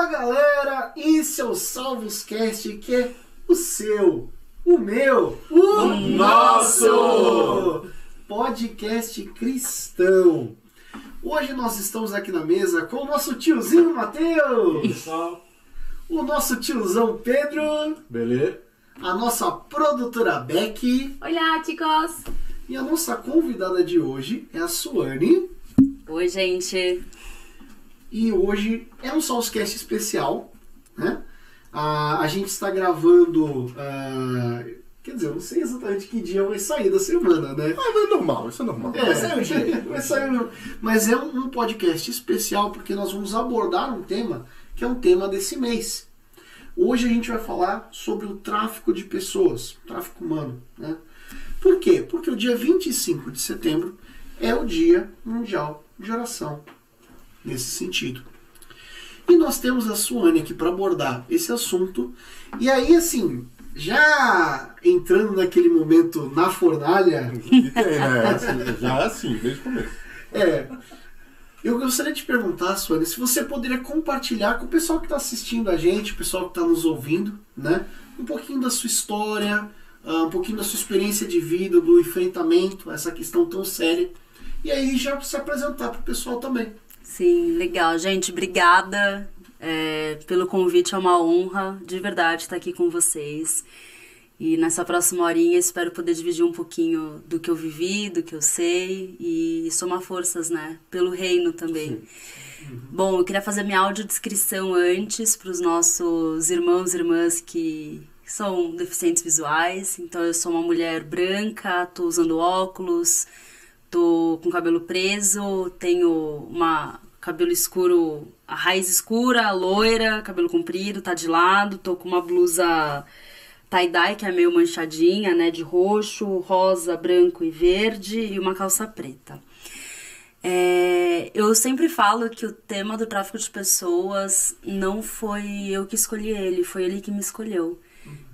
galera, esse é o Salvoscast, que é o seu, o meu, o nosso podcast cristão. Hoje nós estamos aqui na mesa com o nosso tiozinho Matheus, o nosso tiozão Pedro, beleza? A nossa produtora Becky. Olá, chicos! E a nossa convidada de hoje é a Suane. Oi, gente! E hoje é um Salvoscast especial, né? A gente está gravando, quer dizer, eu não sei exatamente que dia vai sair da semana, né? É normal, isso é normal. Vai sair um dia, vai sair mas é um podcast especial porque nós vamos abordar um tema que é um tema desse mês. Hoje a gente vai falar sobre o tráfico de pessoas, tráfico humano, né? Por quê? Porque o dia 25 de setembro é o Dia Mundial de Oração, nesse sentido. E nós temos a Suane aqui para abordar esse assunto. E aí, assim, já entrando naquele momento na fornalha... já assim, desde o começo. Eu gostaria de te perguntar, Suane, se você poderia compartilhar com o pessoal que está assistindo a gente, o pessoal que está nos ouvindo, né? Um pouquinho da sua história, um pouquinho da sua experiência de vida, do enfrentamento a essa questão tão séria. E aí já se apresentar para o pessoal também. Sim, legal. Gente, obrigada pelo convite, é uma honra de verdade estar aqui com vocês. E nessa próxima horinha espero poder dividir um pouquinho do que eu vivi, do que eu sei e somar forças, né? Pelo reino também. Uhum. Bom, eu queria fazer minha audiodescrição antes para os nossos irmãos e irmãs que são deficientes visuais. Então eu sou uma mulher branca, tô usando óculos, tô com cabelo preso, tenho cabelo escuro, a raiz escura, loira, cabelo comprido, tá de lado, tô com uma blusa tie-dye, que é meio manchadinha, né, de roxo, rosa, branco e verde, e uma calça preta. Eu sempre falo que o tema do tráfico de pessoas não foi eu que escolhi ele, foi ele que me escolheu.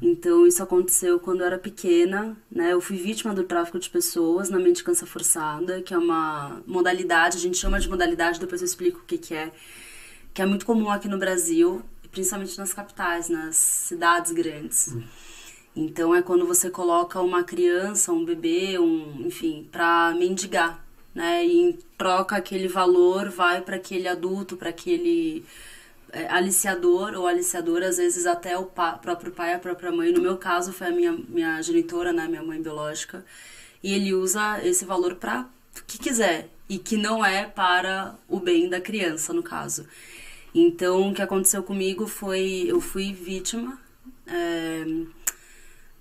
Então isso aconteceu quando eu era pequena, né? Eu fui vítima do tráfico de pessoas na mendicância forçada, que é uma modalidade, a gente chama de modalidade, depois eu explico o que é muito comum aqui no Brasil, principalmente nas capitais, nas cidades grandes. Então é quando você coloca uma criança, um bebê, enfim, para mendigar, né? E em troca aquele valor vai para aquele adulto, para aquele aliciador ou aliciadora, às vezes até o próprio pai, a própria mãe. No meu caso foi a minha genitora, né, minha mãe biológica, e ele usa esse valor para o que quiser e que não é para o bem da criança, no caso. Então o que aconteceu comigo foi, eu fui vítima, eu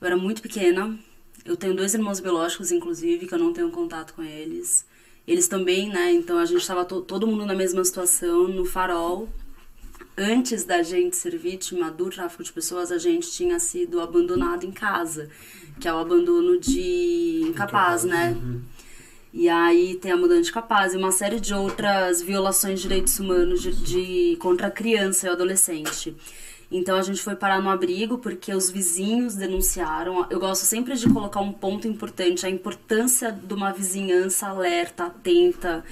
era muito pequena, eu tenho 2 irmãos biológicos, inclusive, que eu não tenho contato com eles. Eles também, né, então a gente estava todo mundo na mesma situação, no farol. Antes da gente ser vítima do tráfico de pessoas, a gente tinha sido abandonado em casa, que é o abandono de incapaz, né? Uhum. E aí tem a mudança de capaz e uma série de outras violações de direitos humanos contra a criança e o adolescente. Então a gente foi parar no abrigo porque os vizinhos denunciaram. Eu gosto sempre de colocar um ponto importante, a importância de uma vizinhança alerta, atenta,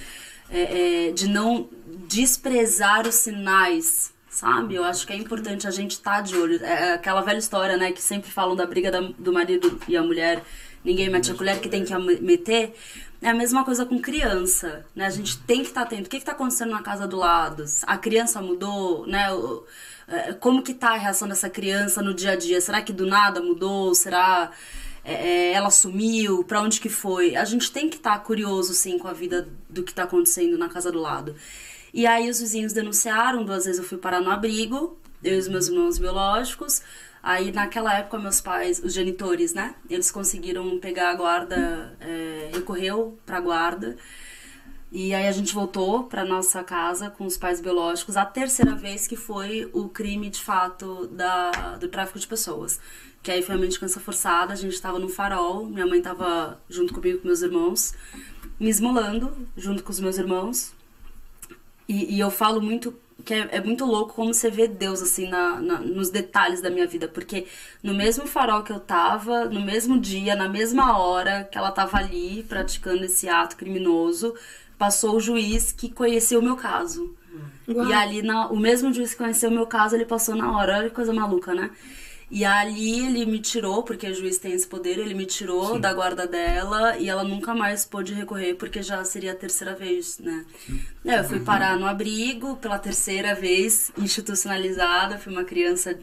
de não desprezar os sinais, sabe? Eu acho que é importante a gente estar de olho. É aquela velha história, né, que sempre falam da briga do marido e a mulher, ninguém mete a colher, que tem que meter. É a mesma coisa com criança, né? A gente tem que estar atento. O que está acontecendo na casa do lado? A criança mudou, né? Como que tá a reação dessa criança no dia a dia? Será que do nada mudou? Será ela sumiu? Pra onde que foi? A gente tem que estar curioso, sim, com a vida do que está acontecendo na casa do lado. E aí os vizinhos denunciaram, 2 vezes eu fui parar no abrigo, eu e os meus irmãos biológicos. Aí naquela época meus pais, os genitores, né, eles conseguiram pegar a guarda, recorreu pra guarda. E aí a gente voltou pra nossa casa com os pais biológicos, a 3ª vez que foi o crime de fato do tráfico de pessoas. Que aí foi a mendicância forçada, a gente tava no farol, minha mãe tava junto comigo com meus irmãos, me esmolando junto com os meus irmãos. E eu falo muito que é muito louco como você vê Deus assim nos detalhes da minha vida, porque no mesmo farol que eu tava, no mesmo dia, na mesma hora que ela tava ali praticando esse ato criminoso, passou o juiz que conheceu o meu caso. E ali, o mesmo juiz que conheceu o meu caso, ele passou na hora. Olha que coisa maluca, né? E ali ele me tirou, porque o juiz tem esse poder, ele me tirou da guarda dela e ela nunca mais pôde recorrer, porque já seria a terceira vez, né? Eu fui parar no abrigo pela terceira vez, institucionalizada, fui uma criança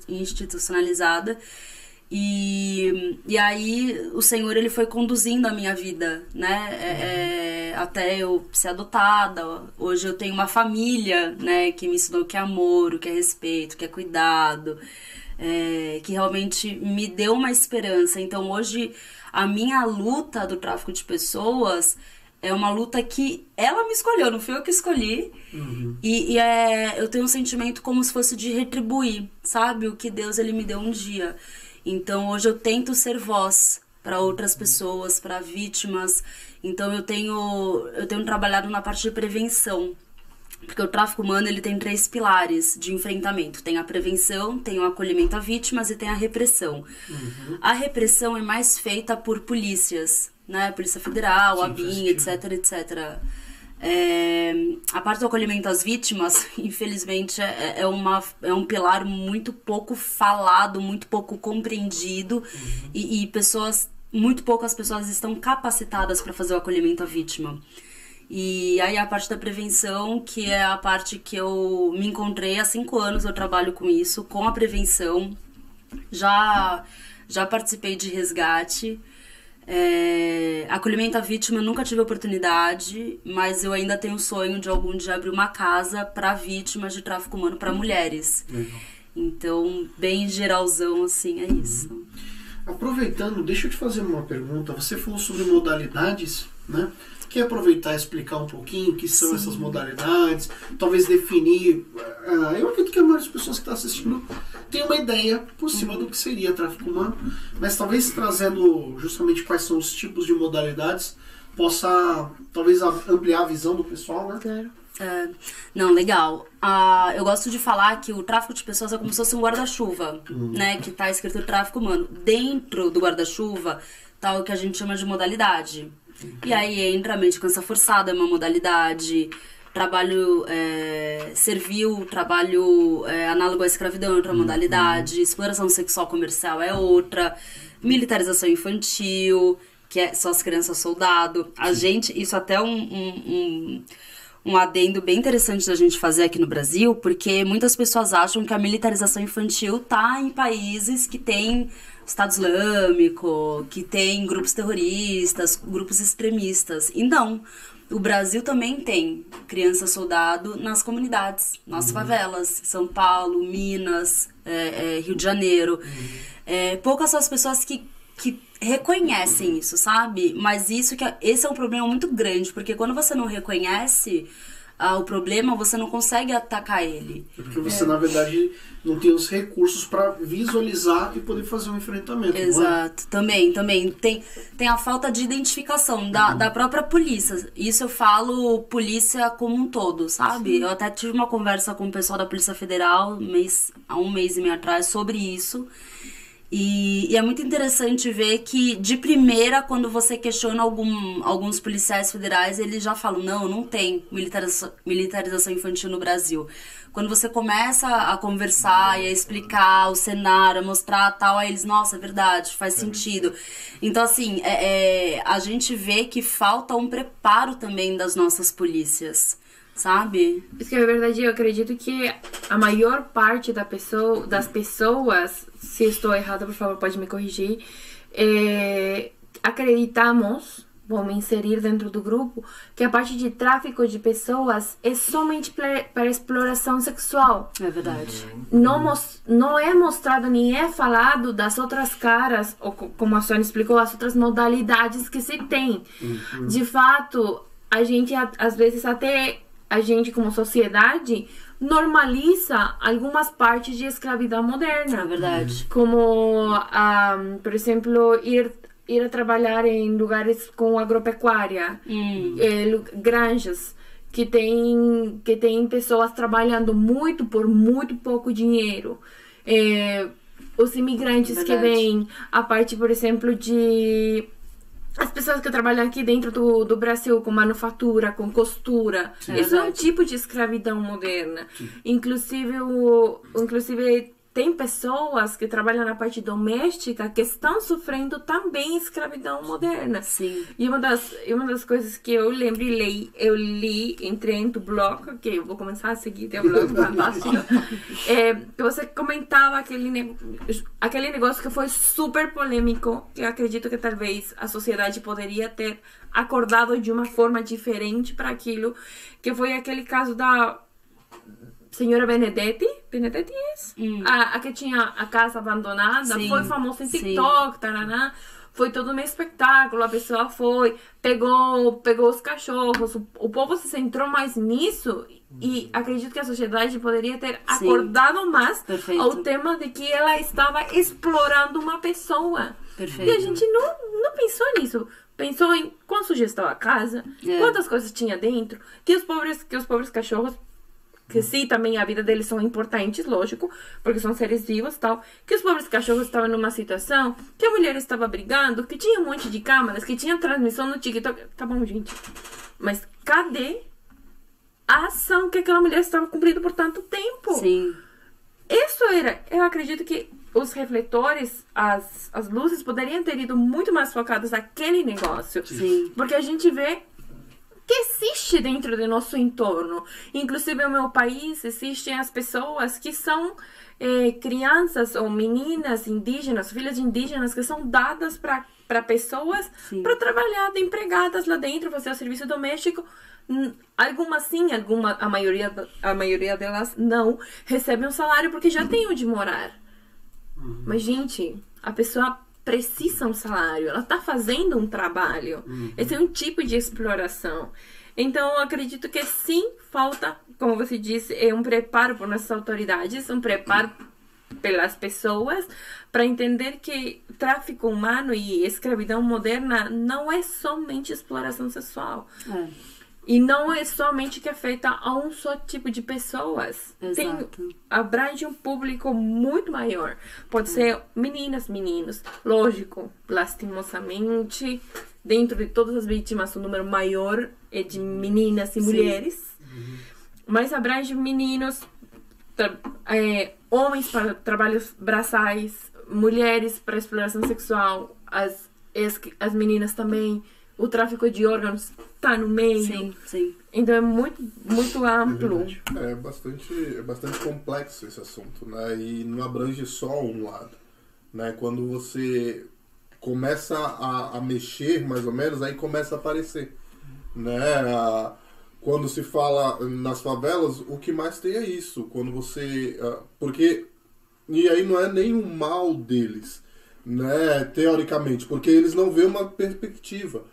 institucionalizada. E aí o Senhor, ele foi conduzindo a minha vida, né? Até eu ser adotada. Hoje eu tenho uma família, né? Que me ensinou o que é amor, o que é respeito, o que é cuidado. Que realmente me deu uma esperança. Então hoje a minha luta do tráfico de pessoas é uma luta que ela me escolheu, não fui eu que escolhi. E eu tenho um sentimento como se fosse de retribuir, sabe? O que Deus, ele me deu um dia. Então hoje eu tento ser voz para outras pessoas, para vítimas. Então eu tenho trabalhado na parte de prevenção. Porque o tráfico humano, ele tem 3 pilares de enfrentamento. Tem a prevenção, tem o acolhimento a vítimas e tem a repressão. A repressão é mais feita por polícias, né? Polícia Federal, a ABIN, etc, etc. A parte do acolhimento às vítimas, infelizmente, é um pilar muito pouco falado, muito pouco compreendido. E muito poucas pessoas estão capacitadas para fazer o acolhimento à vítima. E aí a parte da prevenção, que é a parte que eu me encontrei há 5 anos, eu trabalho com isso, com a prevenção. Já participei de resgate. Acolhimento à vítima eu nunca tive oportunidade, mas eu ainda tenho o sonho de algum dia abrir uma casa para vítimas de tráfico humano, para mulheres. Então, bem geralzão, assim, é isso. Aproveitando, deixa eu te fazer uma pergunta. Você falou sobre modalidades, né? Quer aproveitar e explicar um pouquinho o que são essas modalidades, talvez definir. Eu acredito que a maioria das pessoas que estão assistindo tem uma ideia por cima do que seria tráfico humano, mas talvez trazendo justamente quais são os tipos de modalidades, possa talvez ampliar a visão do pessoal, né? Claro. Não, legal. Eu gosto de falar que o tráfico de pessoas é como se fosse um guarda-chuva, né? Que tá escrito tráfico humano. Dentro do guarda-chuva tá o que a gente chama de modalidade. E aí entra a mendicância forçada, é uma modalidade, trabalho servil, trabalho análogo à escravidão é outra modalidade, exploração sexual comercial é outra, militarização infantil, que é só as crianças soldado. Isso até um adendo bem interessante da gente fazer aqui no Brasil, porque muitas pessoas acham que a militarização infantil tá em países que tem Estado Islâmico, que tem grupos terroristas, grupos extremistas. E não, o Brasil também tem criança soldado nas comunidades, nas favelas, São Paulo, Minas, Rio de Janeiro. Poucas são as pessoas que reconhecem isso, sabe? Mas esse é um problema muito grande, porque quando você não reconhece o problema, você não consegue atacar ele. Porque você, na verdade, não tem os recursos para visualizar e poder fazer um enfrentamento. Exato, também. Tem a falta de identificação da própria polícia. Isso eu falo polícia como um todo, sabe? Eu até tive uma conversa com o pessoal da Polícia Federal há um mês e meio atrás sobre isso. E é muito interessante ver que, de primeira, quando você questiona alguns policiais federais, eles já falam, não tem militarização infantil no Brasil. Quando você começa a conversar e a explicar o cenário, a mostrar tal, aí eles, nossa, é verdade, faz sentido. Então, assim, a gente vê que falta um preparo também das nossas polícias, sabe? Isso que é verdade, eu acredito que a maior parte das pessoas, se estou errada, por favor, pode me corrigir, acreditamos, vou me inserir dentro do grupo, que a parte de tráfico de pessoas é somente para exploração sexual. É verdade. Não é mostrado nem é falado das outras caras, ou como a Sônia explicou, as outras modalidades que se tem. De fato, a gente, às vezes, até a gente como sociedade normaliza algumas partes de escravidão moderna. É verdade. Como, por exemplo, ir a trabalhar em lugares com agropecuária, granjas, que tem pessoas trabalhando por muito pouco dinheiro. Os imigrantes que vêm, a parte, por exemplo, de as pessoas que trabalham aqui dentro do Brasil com manufatura, com costura. Isso é um tipo de escravidão moderna. Inclusive tem pessoas que trabalham na parte doméstica que estão sofrendo também escravidão moderna. Sim. E uma das coisas que eu lembro eu li, entrei no blog, que eu vou começar a seguir teu blog, fantástico, que você comentava aquele negócio que foi super polêmico, que eu acredito que talvez a sociedade poderia ter acordado de uma forma diferente para aquilo, que foi aquele caso da senhora Benedetti é isso? A que tinha a casa abandonada, Sim, foi famosa em TikTok, taraná, foi todo um espetáculo, a pessoa pegou os cachorros, o povo se centrou mais nisso e acredito que a sociedade poderia ter acordado mais Perfeito. ao tema de que ela estava explorando uma pessoa. Perfeito. E a gente não pensou nisso. Pensou em quão suja estava a casa, quantas coisas tinha dentro, que os pobres cachorros, que sim, também a vida deles são importantes, lógico, porque são seres vivos e tal, que os pobres cachorros estavam numa situação que a mulher estava brigando, que tinha um monte de câmeras, que tinha transmissão no TikTok. Tá bom, gente. Mas cadê a ação que aquela mulher estava cumprindo por tanto tempo? Sim. Isso eu acredito que os refletores, as luzes poderiam ter ido muito mais focadas naquele negócio. Sim. Porque a gente vê que existe dentro do nosso entorno. Inclusive, no meu país, existem as pessoas que são crianças ou meninas indígenas, filhas de indígenas, que são dadas para pessoas para trabalhar de empregadas lá dentro, fazer o serviço doméstico. Algumas sim, a maioria delas não recebem um salário porque já tem onde morar. Mas, gente, a pessoa precisa um salário, ela está fazendo um trabalho. Esse é um tipo de exploração. Então, eu acredito que sim, falta, como você disse, um preparo por nossas autoridades, um preparo pelas pessoas para entender que tráfico humano e escravidão moderna não é somente exploração sexual. E não é somente que afeta a um só tipo de pessoas. Abrange um público muito maior. Pode ser meninas, meninos. Lógico, lastimosamente, dentro de todas as vítimas, o número maior é de meninas e mulheres. Mas abrange meninos, homens para trabalhos braçais, mulheres para exploração sexual, as meninas também. O tráfico de órgãos está no meio. Sim. Então é muito, muito amplo. É bastante complexo esse assunto, né? E não abrange só um lado, né? Quando você começa a mexer, mais ou menos, aí começa a aparecer, né? Quando se fala nas favelas, o que mais tem é isso. Quando você... porque... E aí não é nem o mal deles, né? Teoricamente, porque eles não vêem uma perspectiva.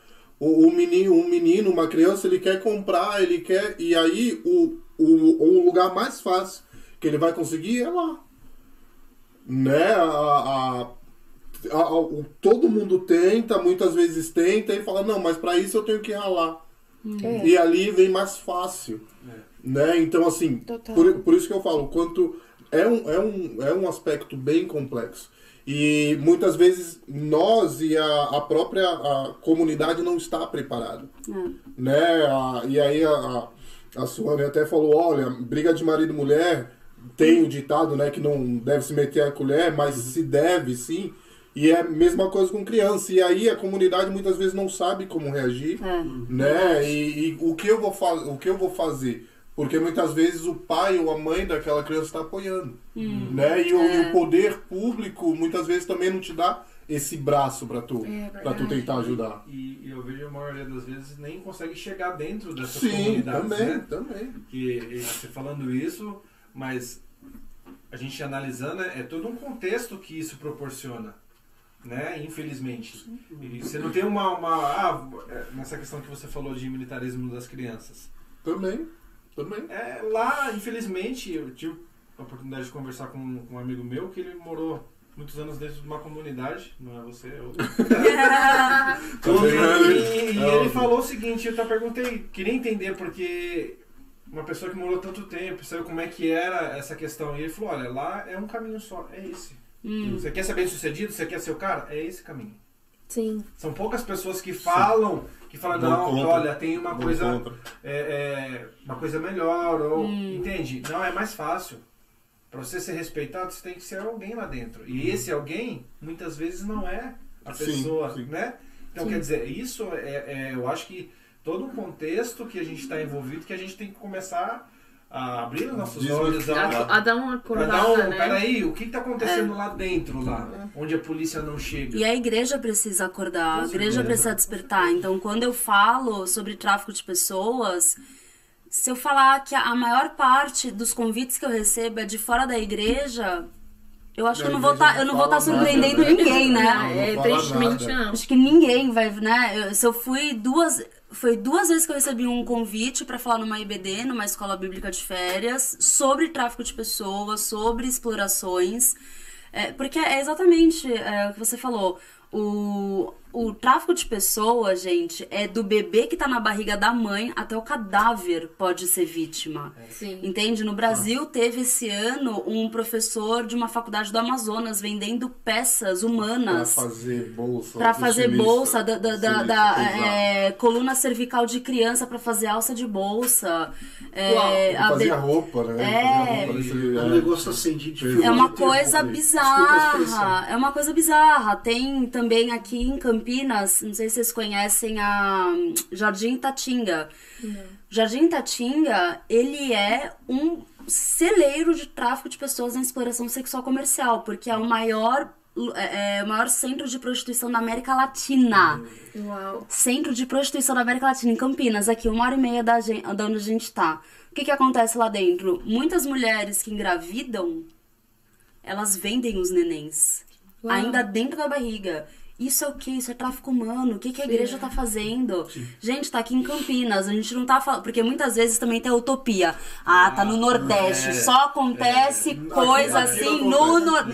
Um menino, uma criança, ele quer comprar, ele quer... E aí, o lugar mais fácil que ele vai conseguir é lá. Né? Todo mundo tenta, muitas vezes tenta, e fala, não, mas para isso eu tenho que ralar. E ali vem mais fácil. Né? Então, assim, por isso que eu falo, quanto... É um aspecto bem complexo. E muitas vezes nós e a própria comunidade não está preparada. Né? E aí a Suane até falou, olha, briga de marido e mulher, tem o ditado, né, que não deve se meter a colher, mas se deve sim. E é a mesma coisa com criança. E aí a comunidade muitas vezes não sabe como reagir. Né? E o que eu vou fazer? Porque muitas vezes o pai ou a mãe daquela criança está apoiando. Né? E o poder público muitas vezes também não te dá esse braço para tu tentar ajudar. E eu vejo a maioria das vezes nem consegue chegar dentro dessas comunidades. Também. Que você falando isso, mas a gente analisando, é todo um contexto que isso proporciona. Né? Infelizmente. E você não tem nessa questão que você falou de militarismo das crianças. Também. Lá, infelizmente, eu tive a oportunidade de conversar com um amigo meu que ele morou muitos anos dentro de uma comunidade, não é você, é outro. E ele falou o seguinte, eu até perguntei, queria entender porque uma pessoa que morou tanto tempo, sabe como é que era essa questão, e ele falou, olha, lá é um caminho só, é esse. Você quer ser bem sucedido, você quer ser o cara? É esse caminho. Sim. São poucas pessoas que falam, não, olha, tem uma coisa uma coisa melhor, ou entende? Não, é mais fácil. Para você ser respeitado, você tem que ser alguém lá dentro. E esse alguém, muitas vezes, não é a pessoa, né? Então, quer dizer, isso eu acho que todo um contexto que a gente está envolvido, que a gente tem que começar a abrir os nossos olhos, a dar uma acordada, né? Peraí, o que está acontecendo lá dentro, onde a polícia não chega? E a igreja precisa acordar, a igreja precisa despertar. Então, quando eu falo sobre tráfico de pessoas, se eu falar que a maior parte dos convites que eu recebo é de fora da igreja, eu acho que eu não vou estar surpreendendo ninguém, né? Tristemente não. Acho que ninguém vai, né? Se eu foi 2 vezes que eu recebi um convite para falar numa IBD, numa escola bíblica de férias, sobre tráfico de pessoas, sobre explorações. Porque é exatamente o que você falou. O tráfico de pessoas, gente, é do bebê que tá na barriga da mãe até o cadáver pode ser vítima. Sim. Entende? No Brasil teve esse ano um professor de uma faculdade do Amazonas vendendo peças humanas. Pra fazer bolsa. Coluna cervical de criança pra fazer alça de bolsa. Fazia roupa, né? É um negócio assim de é uma coisa bizarra. É uma coisa bizarra. Tem também aqui em Campinas, não sei se vocês conhecem a Jardim Itatinga. Jardim Itatinga, ele é um celeiro de tráfico de pessoas em exploração sexual comercial, porque é o maior centro de prostituição da América Latina. Uau. Centro de prostituição da América Latina, em Campinas, aqui 1h30 da onde a gente tá. O que acontece lá dentro? Muitas mulheres que engravidam, elas vendem os nenéns. Uau. Ainda dentro da barriga. Isso é o quê? Isso é tráfico humano. O que a igreja tá fazendo? Sim. Gente, tá aqui em Campinas. A gente não tá falando... Porque muitas vezes também tem a utopia. Tá no Nordeste. Só acontece coisa assim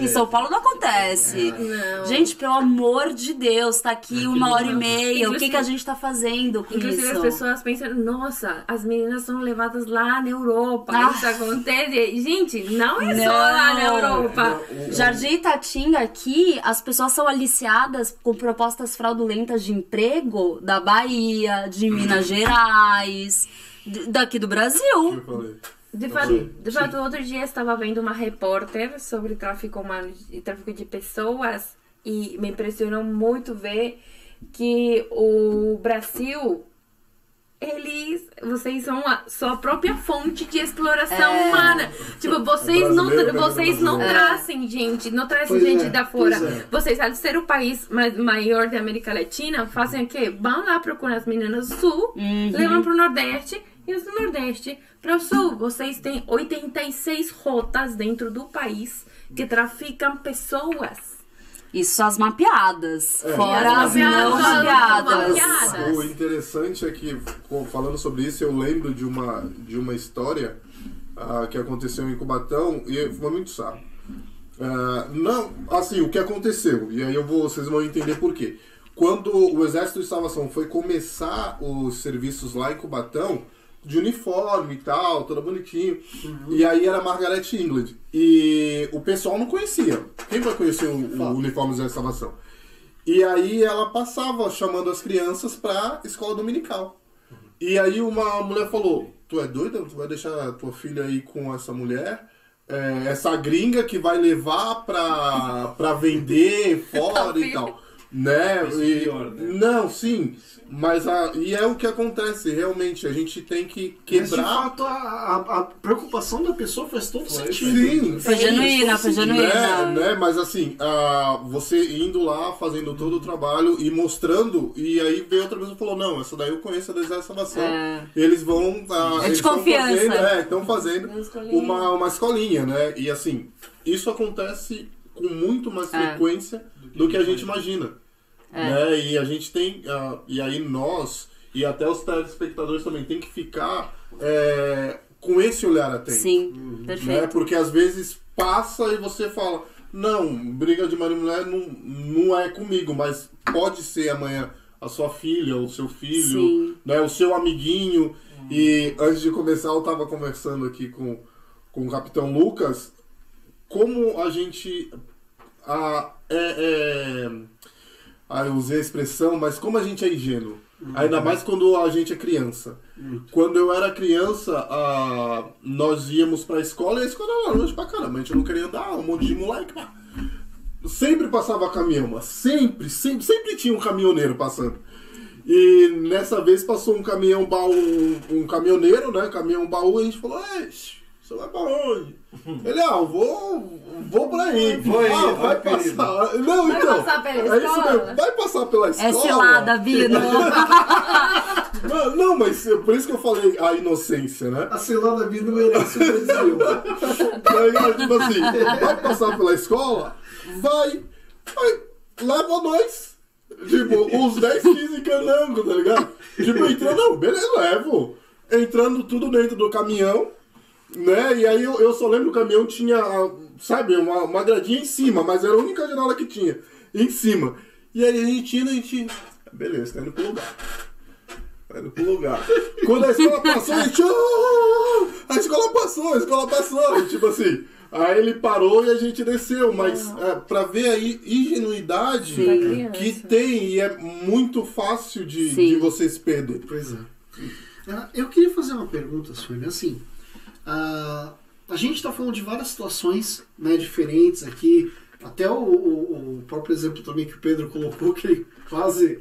em São Paulo não acontece. Não. Gente, pelo amor de Deus, tá aqui 1h30. O que a gente tá fazendo com inclusive isso? As pessoas pensam, nossa, as meninas são levadas lá na Europa. Isso acontece. Gente, não é só lá na Europa. Jardim Itatinga aqui, as pessoas são aliciadas com propostas fraudulentas de emprego da Bahia, de Minas Gerais, daqui do Brasil. De fato, outro dia eu estava vendo uma repórter sobre tráfico humano e tráfico de pessoas e me impressionou muito ver que o Brasil... vocês são a sua própria fonte de exploração humana. Tipo, vocês não trazem gente, da fora. Vocês, ao ser o país maior da América Latina, fazem o quê? Vão lá procurar as meninas do sul, levam pro Nordeste, e os do Nordeste para o sul. Vocês têm 86 rotas dentro do país que traficam pessoas. Isso as mapeadas, fora as não mapeadas. O interessante é que, falando sobre isso, eu lembro de uma história que aconteceu em Cubatão e foi muito sábio. Não, assim, o que aconteceu, e aí vocês vão entender por quê. Quando o Exército de Salvação foi começar os serviços lá em Cubatão, de uniforme e tal, toda bonitinho. E aí era Margaret England. E o pessoal não conhecia. Quem vai conhecer o uniforme do Exército de Salvação? E aí ela passava chamando as crianças pra escola dominical. E aí uma mulher falou, tu é doida? Tu vai deixar a tua filha aí com essa mulher? Essa gringa que vai levar pra vender fora e tal. Né? Não, sim. Mas e é o que acontece, realmente, a gente tem que quebrar. Mas, de fato, a preocupação da pessoa faz todo sentido. Sim, foi genuína. Né? Mas assim, você indo lá, fazendo todo o trabalho e mostrando, e aí veio outra pessoa e falou, não, essa daí eu conheço da Exército de Salvação. Eles vão. Eles estão fazendo uma escolinha, né? E assim, isso acontece com muito mais frequência do que a gente imagina. Né? E a gente tem, e aí nós, e até os telespectadores também, tem que ficar com esse olhar atento. Sim, perfeito. Né? Porque às vezes passa e você fala, não, briga de marido e mulher não é comigo, mas pode ser amanhã a sua filha, o seu filho, né? O seu amiguinho. E antes de começar eu estava conversando aqui com o Capitão Lucas, como a gente... eu usei a expressão, mas como a gente é ingênuo, ainda mais quando a gente é criança. Quando eu era criança, nós íamos pra escola e a escola era longe pra caramba, a gente não queria andar, um monte de moleque, sempre passava caminhão, mas sempre tinha um caminhoneiro passando. E nessa vez passou um caminhão baú, um caminhoneiro, né, caminhão baú, e a gente falou, você vai pra onde? Ele, eu vou por aí. Vai passar. Não, vai então. Passar pela escola? Isso mesmo. Vai passar pela escola. É cilada, Bino. Não, mas por isso que eu falei a inocência, né? A cilada Bino merece o Brasil. Tipo assim, vai passar pela escola? Vai, leva nós. Tipo, uns 10, 15 canangos, tá ligado? Tipo, entrando, beleza, levo. Entrando tudo dentro do caminhão. Né? E aí eu só lembro que o caminhão tinha, sabe, uma gradinha em cima, mas era a única janela que tinha, em cima. E aí a gente beleza, tá indo pro lugar. Quando a escola passou, a gente, a escola passou, e, tipo assim, aí ele parou e a gente desceu, mas pra ver a ingenuidade que tem, e é muito fácil de você se perder. Pois é. Eu queria fazer uma pergunta, Sueli, assim... a gente está falando de várias situações, né, diferentes aqui. Até o próprio exemplo também que o Pedro colocou, que ele quase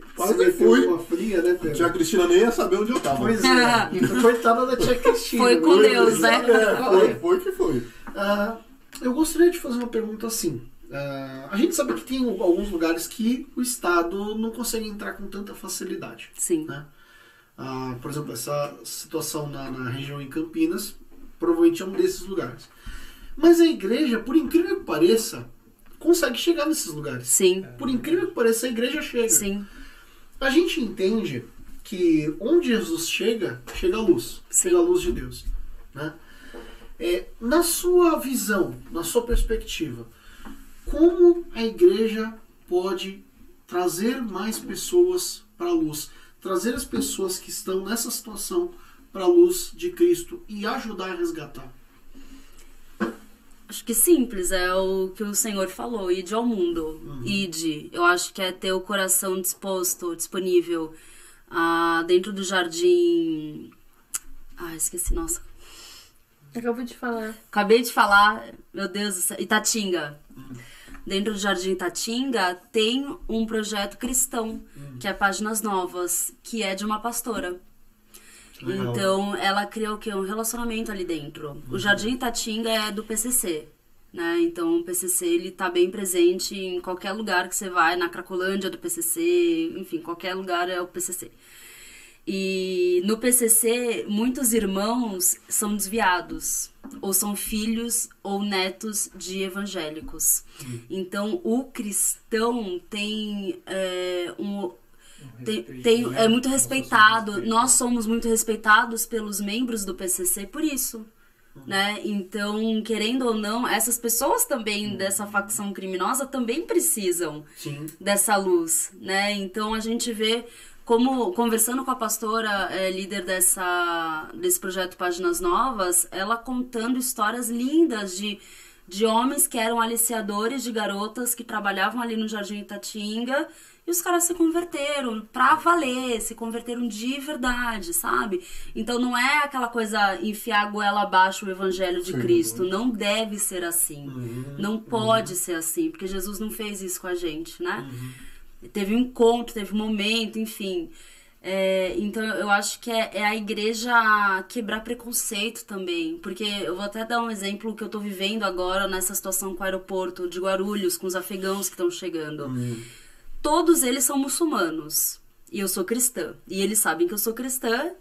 fui uma fria, né, Pedro? A tia Cristina nem ia saber onde eu tava. Pois é. Coitada da tia Cristina. Foi com Deus, né? Foi que foi. Eu gostaria de fazer uma pergunta assim. A gente sabe que tem alguns lugares que o Estado não consegue entrar com tanta facilidade. Sim. Né? Por exemplo, essa situação na região em Campinas, provavelmente é um desses lugares. Mas a igreja, por incrível que pareça, consegue chegar nesses lugares. Sim. Por incrível que pareça, a igreja chega. Sim. A gente entende que onde Jesus chega a luz. Sim. Chega a luz de Deus. Né? Na sua visão, na sua perspectiva, como a igreja pode trazer mais pessoas para a luz? Trazer as pessoas que estão nessa situação para a luz de Cristo e ajudar a resgatar? Acho que simples, é o que o Senhor falou, ide ao mundo, ide. Eu acho que é ter o coração disponível dentro do jardim... esqueci, nossa. Acabei de falar. Acabei de falar, meu Deus do céu, Itatinga. Dentro do Jardim Itatinga tem um projeto cristão, que é Páginas Novas, que é de uma pastora. Legal. Então, ela criou o quê? Um relacionamento ali dentro. O Jardim Itatinga é do PCC, né? Então, o PCC, ele tá bem presente em qualquer lugar que você vai, na Cracolândia do PCC, enfim, qualquer lugar é o PCC. E no PCC, muitos irmãos são desviados, ou são filhos ou netos de evangélicos. Então, o cristão tem é muito respeitado. Nós somos muito respeitados pelos membros do PCC por isso, né? Então, querendo ou não, essas pessoas também dessa facção criminosa também precisam dessa luz, né? Então, a gente vê como, conversando com a pastora líder desse projeto Páginas Novas, ela contando histórias lindas de homens que eram aliciadores de garotas que trabalhavam ali no Jardim Itatinga, e os caras se converteram pra valer, se converteram de verdade, sabe? Então não é aquela coisa enfiar a goela abaixo o evangelho de Cristo. Não deve ser assim. Não pode ser assim, porque Jesus não fez isso com a gente, né? Teve um encontro, teve um momento, enfim. Então eu acho que é a igreja quebrar preconceito também. Porque eu vou até dar um exemplo que eu tô vivendo agora nessa situação com o aeroporto de Guarulhos, com os afegãos que estão chegando. Todos eles são muçulmanos. E eu sou cristã. E eles sabem que eu sou cristã.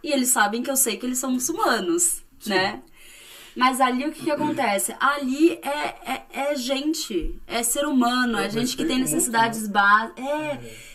E eles sabem que eu sei que eles são muçulmanos, né? Mas ali o que acontece? Ali é gente, é ser humano, é gente que tem necessidades básicas.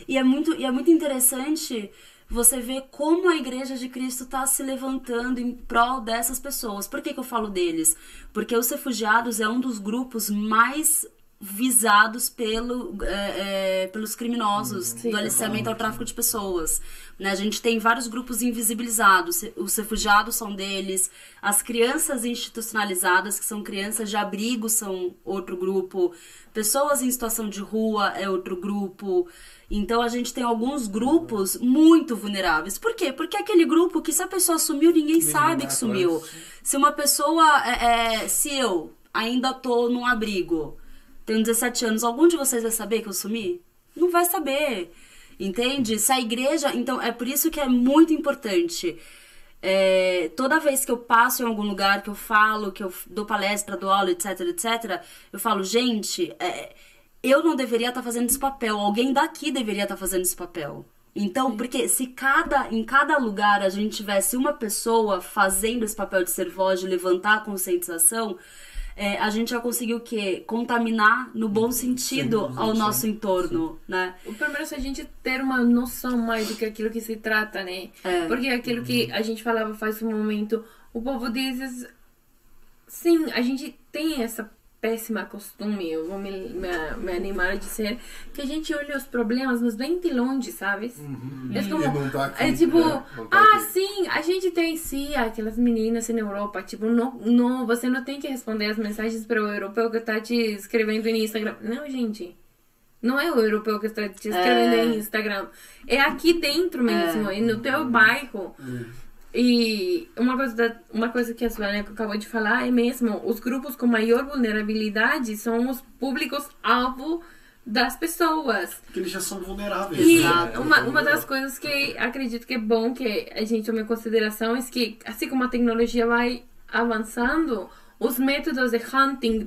E é muito interessante você ver como a Igreja de Cristo está se levantando em prol dessas pessoas. Por que eu falo deles? Porque os refugiados é um dos grupos mais visados pelos criminosos do aliciamento ao tráfico de pessoas. Né? A gente tem vários grupos invisibilizados, os refugiados são deles, as crianças institucionalizadas, que são crianças de abrigo, são outro grupo, pessoas em situação de rua é outro grupo. Então a gente tem alguns grupos muito vulneráveis. Por quê? Porque é aquele grupo que se a pessoa sumiu, ninguém sabe que sumiu. Se uma pessoa, se eu ainda tô num abrigo, tenho 17 anos, algum de vocês vai saber que eu sumi? Não vai saber, entende? Se a igreja... Então, é por isso que é muito importante. Toda vez que eu passo em algum lugar, que eu falo, que eu dou palestra, dou aula, etc, etc, eu falo, gente, eu não deveria estar fazendo esse papel, alguém daqui deveria estar fazendo esse papel. Então, porque se em cada lugar a gente tivesse uma pessoa fazendo esse papel de ser voz, de levantar a conscientização... a gente já conseguiu o quê? Contaminar no bom sentido ao nosso entorno, né? O primeiro é a gente ter uma noção mais do que aquilo que se trata, né? Porque aquilo que a gente falava faz um momento, o povo diz, sim, a gente tem essa péssima costume, eu vou me animar a dizer, que a gente olha os problemas, mas bem de longe, sabes? É como, sim, a gente tem aquelas meninas na Europa, tipo, não, você não tem que responder as mensagens para o europeu que está te escrevendo no Instagram. Não, gente, não é o europeu que está te escrevendo no Instagram, é aqui dentro mesmo, é no teu bairro. E uma coisa que a Suana acabou de falar é mesmo, os grupos com maior vulnerabilidade são os públicos-alvo das pessoas. Porque eles já são vulneráveis. E uma das coisas que acredito que é bom que a gente tome em consideração é que, assim como a tecnologia vai avançando, os métodos de hunting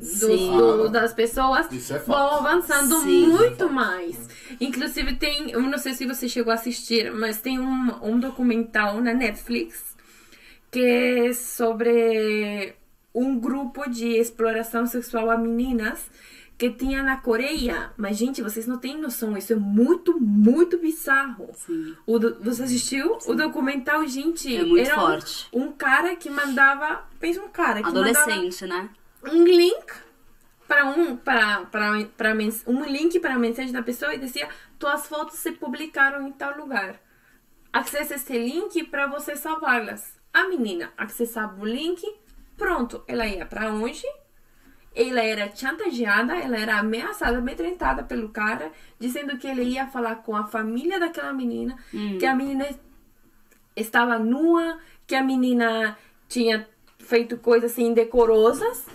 das pessoas vão avançando muito mais. Inclusive eu não sei se você chegou a assistir, mas tem um documental na Netflix que é sobre um grupo de exploração sexual a meninas que tinha na Coreia. Mas, gente, vocês não têm noção, isso é muito, muito bizarro. Você assistiu? Sim. O documental, gente, é muito forte. Um cara que mandava... Pensa um cara que adolescente, mandava né? um link um link para a mensagem da pessoa e dizia, tuas fotos se publicaram em tal lugar. Acesse esse link para você salvá-las. A menina acessava o link, pronto, ela ia para onde? Ela era chantageada, ela era ameaçada, amedrentada pelo cara, dizendo que ele ia falar com a família daquela menina, que a menina estava nua, que a menina tinha feito coisas assim indecorosas.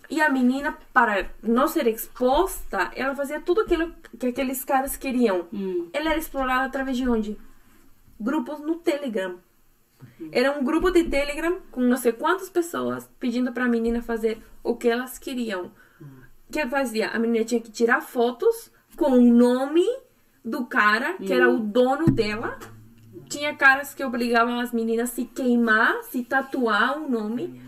E a menina, para não ser exposta, ela fazia tudo aquilo que aqueles caras queriam. Ela era explorada através de onde? Grupos no Telegram. Era um grupo de Telegram com não sei quantas pessoas pedindo para a menina fazer o que elas queriam. O que fazia? A menina tinha que tirar fotos com o nome do cara, que era o dono dela. Tinha caras que obrigavam as meninas a se queimar, se tatuar o nome.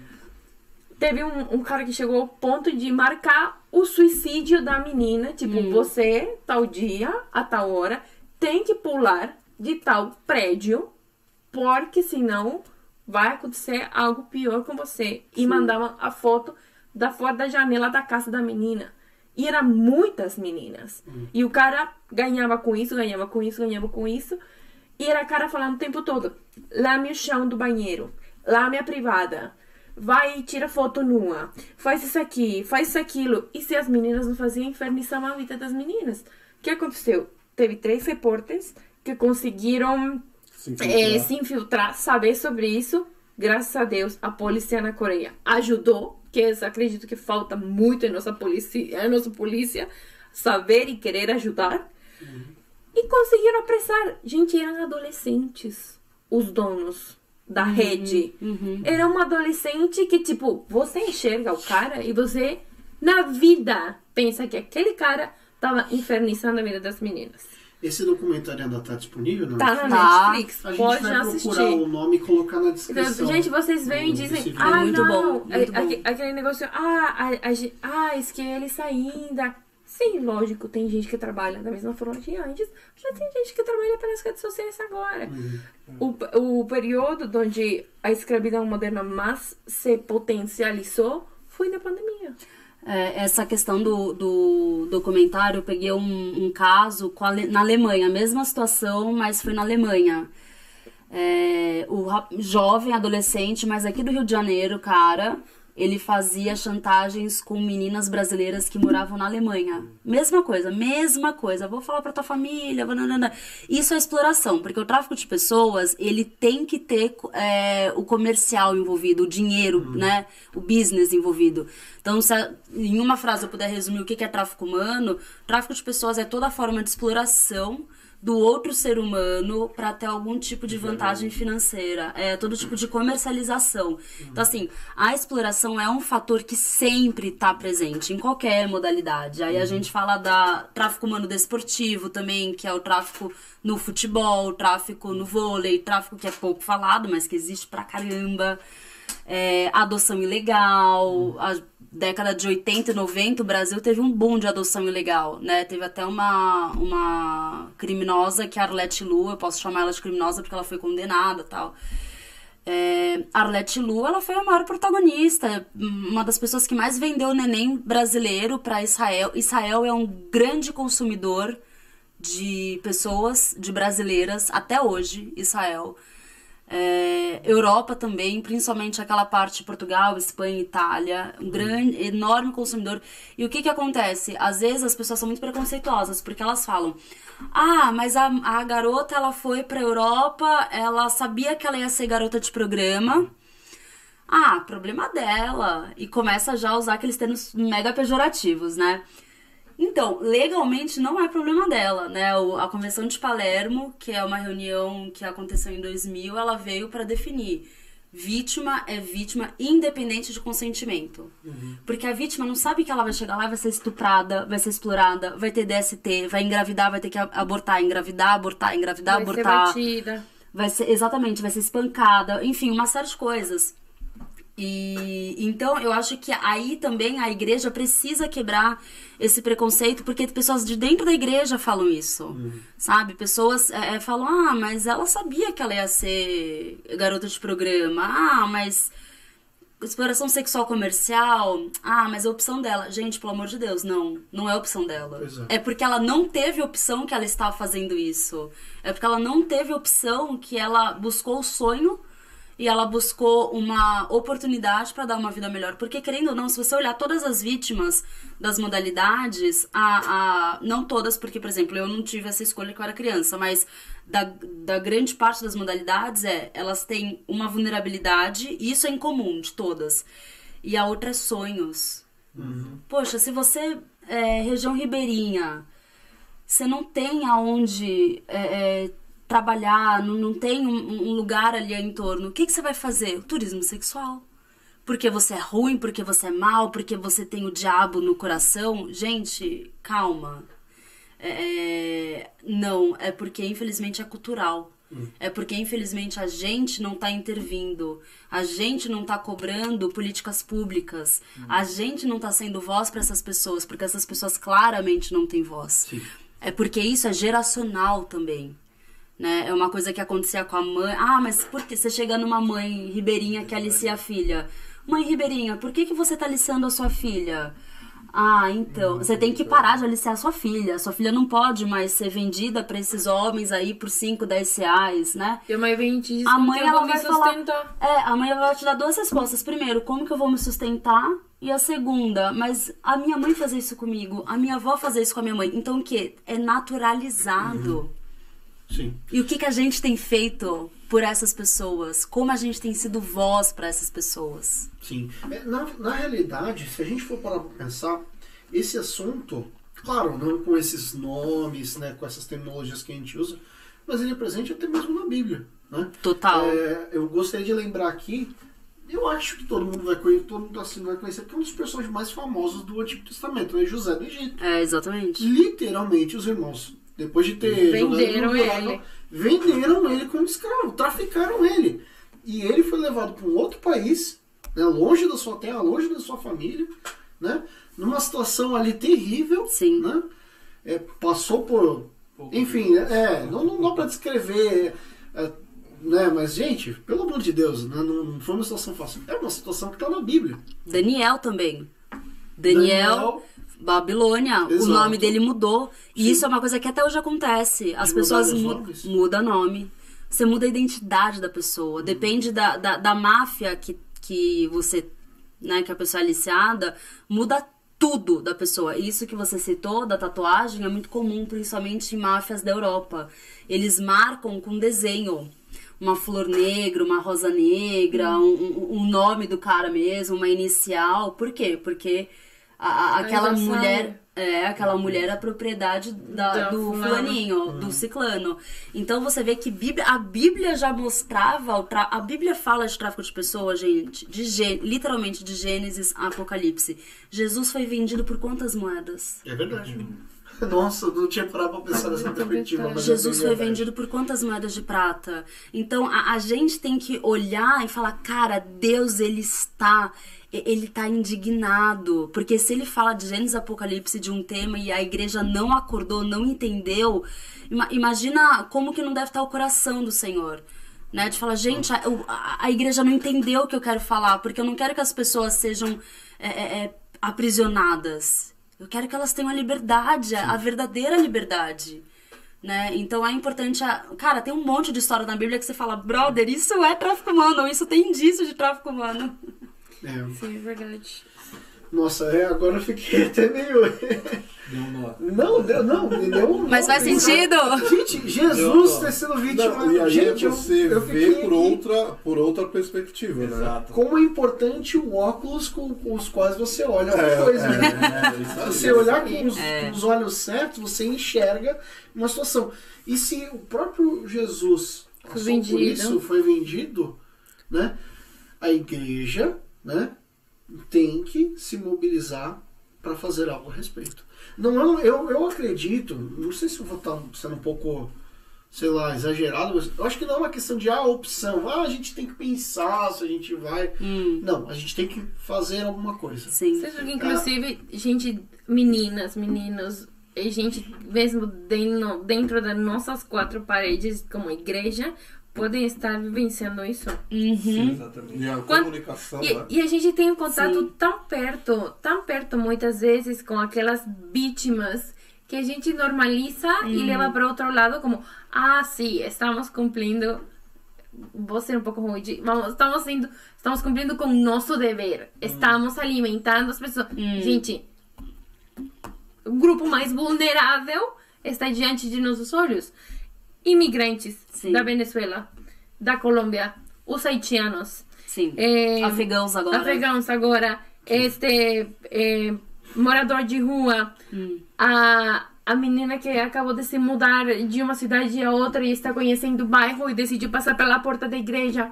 Teve um cara que chegou ao ponto de marcar o suicídio da menina. Tipo, você, tal dia, a tal hora, tem que pular de tal prédio, porque senão vai acontecer algo pior com você. E mandavam a foto da fora da janela da casa da menina. E eram muitas meninas. E o cara ganhava com isso, ganhava com isso, ganhava com isso. E era o cara falando o tempo todo, lame o chão do banheiro, lame a privada, vai e tira foto nua, faz isso aqui, faz isso aquilo. E se as meninas não faziam, infernizavam a vida das meninas. O que aconteceu? Teve 3 repórteres que conseguiram se infiltrar, saber sobre isso. Graças a Deus, a polícia na Coreia ajudou, que eu acredito que falta muito em nossa polícia saber e querer ajudar. E conseguiram apressar. Gente, eram adolescentes, os donos da rede. Era um adolescente que, tipo, você enxerga o cara e você, na vida, pensa que aquele cara tava infernizando a vida das meninas. Esse documentário ainda tá disponível? Tá na Netflix. A gente pode vai assistir. procurar o nome e colocar na descrição. Gente, vocês veem e dizem, muito não, bom. Aquele negócio, isso que eles ainda... Sim, lógico, tem gente que trabalha da mesma forma que antes, já tem gente que trabalha pelas redes sociais agora. O período onde a escravidão moderna mais se potencializou foi na pandemia. essa questão do documentário, eu peguei um caso na Alemanha, a mesma situação, mas foi na Alemanha. O jovem, adolescente, mas aqui do Rio de Janeiro, cara, ele fazia chantagens com meninas brasileiras que moravam na Alemanha. Mesma coisa. Vou falar pra tua família. Isso é exploração, porque o tráfico de pessoas, ele tem que ter o comercial envolvido, o dinheiro, né? O business envolvido. Então, se em uma frase eu puder resumir o que é tráfico humano, tráfico de pessoas é toda forma de exploração do outro ser humano para ter algum tipo de vantagem financeira, todo tipo de comercialização. Então, assim, a exploração é um fator que sempre está presente em qualquer modalidade. Aí a gente fala da tráfico humano desportivo também, que é o tráfico no futebol, o tráfico no vôlei, tráfico que é pouco falado, mas que existe pra caramba. Adoção ilegal. A década de 80 e 90, o Brasil teve um boom de adoção ilegal, né? Teve até uma criminosa, que é a Arlete Lu, eu posso chamar ela de criminosa porque ela foi condenada e tal. A Arlete Lu, ela foi a maior protagonista, uma das pessoas que mais vendeu neném brasileiro para Israel. Israel é um grande consumidor de pessoas, de brasileiras, até hoje, Israel. Europa também, principalmente aquela parte de Portugal, Espanha, Itália, um grande, enorme consumidor. E o que acontece? Às vezes as pessoas são muito preconceituosas, porque elas falam: mas a garota, ela foi pra Europa, ela sabia que ela ia ser garota de programa, problema dela. E começa já a usar aqueles termos mega pejorativos, né? Então, legalmente não é problema dela, né? A Convenção de Palermo, que é uma reunião que aconteceu em 2000, ela veio para definir: vítima é vítima independente de consentimento. Porque a vítima não sabe que ela vai chegar lá e vai ser estuprada, vai ser explorada, vai ter DST, vai engravidar, vai ter que abortar, abortar. Vai ser batida. Exatamente, vai ser espancada, enfim, uma série de coisas. E então eu acho que aí também a igreja precisa quebrar esse preconceito, porque pessoas de dentro da igreja falam isso, sabe? Pessoas falam: mas ela sabia que ela ia ser garota de programa, mas exploração sexual comercial, mas é opção dela. Gente, pelo amor de Deus, não é opção dela. É porque ela não teve opção que ela está fazendo isso. É porque ela não teve opção que ela buscou o sonho e ela buscou uma oportunidade para dar uma vida melhor. Porque, querendo ou não, se você olhar todas as vítimas das modalidades, não todas, porque, por exemplo, eu não tive essa escolha que eu era criança, mas da grande parte das modalidades elas têm uma vulnerabilidade, e isso é incomum de todas. E a outra é sonhos. Poxa, se você região ribeirinha, você não tem aonde trabalhar, não tem um lugar ali em torno, o que você vai fazer? O turismo sexual. Porque você é ruim, porque você é mal, porque você tem o diabo no coração. Gente, calma. Não, é porque infelizmente é cultural. É porque infelizmente a gente não está intervindo, a gente não está cobrando políticas públicas, a gente não está sendo voz para essas pessoas, porque essas pessoas claramente não têm voz. Sim. É porque isso é geracional também. Né? É uma coisa que acontecia com a mãe. Mas por que você chega numa mãe ribeirinha que alicia a filha? Mãe ribeirinha, por que você tá aliciando a sua filha? Então, você tem que parar de aliciar a sua filha. A sua filha não pode mais ser vendida pra esses homens aí por 5, 10 reais, né? E a mãe vem te dizer: a mãe, ela vai sustentar. A mãe vai te dar duas respostas. Primeiro, como que eu vou me sustentar? E a segunda, mas a minha mãe fazia isso comigo, a minha avó fazia isso com a minha mãe. Então o quê? É naturalizado. Sim. E o que a gente tem feito por essas pessoas? Como a gente tem sido voz para essas pessoas? Sim. Na realidade, se a gente for parar para pensar, esse assunto, claro, não com esses nomes, né, com essas terminologias que a gente usa, mas ele é presente até mesmo na Bíblia. Né? Total. Eu gostaria de lembrar aqui, eu acho que todo mundo vai conhecer, todo mundo assim vai conhecer, porque é um dos personagens mais famosos do Antigo Testamento, né? José do Egito. Exatamente. Literalmente, os irmãos, depois de ter venderam ele como escravo, traficaram ele. E ele foi levado para um outro país, né, longe da sua terra, longe da sua família, né, numa situação ali terrível. Sim. Né, passou por... Enfim, não dá para descrever... né, mas, gente, pelo amor de Deus, né, não foi uma situação fácil. É uma situação que está na Bíblia. Daniel também. Daniel Babilônia. Exato. O nome dele mudou. E Sim. isso é uma coisa que até hoje acontece. As pessoas mudam nome. Você muda a identidade da pessoa. Depende da máfia que você, né, que a pessoa é aliciada, muda tudo da pessoa. Isso que você citou da tatuagem é muito comum, principalmente em máfias da Europa. Eles marcam com desenho. Uma flor negra, uma rosa negra, um nome do cara mesmo, uma inicial. Por quê? Porque aquela mulher... aquela mulher é a propriedade do fulaninho, do ciclano. Então você vê que a Bíblia já mostrava, a Bíblia fala de tráfico de pessoas, gente, literalmente de Gênesis a Apocalipse. Jesus foi vendido por quantas moedas? É verdade. Nossa, eu não tinha parado pra pensar nessa perspectiva. Mas Jesus foi vendido por quantas moedas de prata? Então a gente tem que olhar e falar, cara, Deus, ele tá indignado, porque se ele fala de Gênesis Apocalipse de um tema e a igreja não acordou, não entendeu, imagina como que não deve estar o coração do Senhor, né? De falar, gente, a igreja não entendeu o que eu quero falar, porque eu não quero que as pessoas sejam aprisionadas, eu quero que elas tenham a liberdade, a verdadeira liberdade. Né? Então é importante. Cara, tem um monte de história na Bíblia que você fala, brother, isso é tráfico humano, isso tem indício de tráfico humano. Sim, é verdade. Nossa, agora eu fiquei até meio... Deu um nó. Não, deu. Mas faz sentido? Gente, Jesus ter sido vítima. Não, e aí gente, você eu vê fiquei por outra perspectiva, Exato. né? Como é importante o óculos com os quais você olha a coisa. Isso aí. Você olhar com os olhos certos, você enxerga uma situação. E se o próprio Jesus por isso foi vendido, né? A igreja, né, tem que se mobilizar para fazer algo a respeito. Não, eu acredito, não sei se eu vou estar sendo um pouco, sei lá, exagerado, mas eu acho que não é uma questão de opção. A gente tem que pensar se a gente vai. Não, a gente tem que fazer alguma coisa. Sim. Inclusive, gente, meninas, meninos, e gente mesmo dentro das nossas quatro paredes como igreja, podem estar vivenciando isso. Sim, exatamente. E a comunicação, né? E a gente tem um contato tão perto muitas vezes com aquelas vítimas que a gente normaliza e leva para outro lado como, sim, estamos cumprindo, vou ser um pouco ruim, estamos cumprindo com o nosso dever, estamos alimentando as pessoas. Gente, o grupo mais vulnerável está diante de nossos olhos. Imigrantes da Venezuela, da Colômbia, os haitianos. Sim. Afegãos agora. Morador de rua. A menina que acabou de se mudar de uma cidade a outra e está conhecendo o bairro e decidiu passar pela porta da igreja.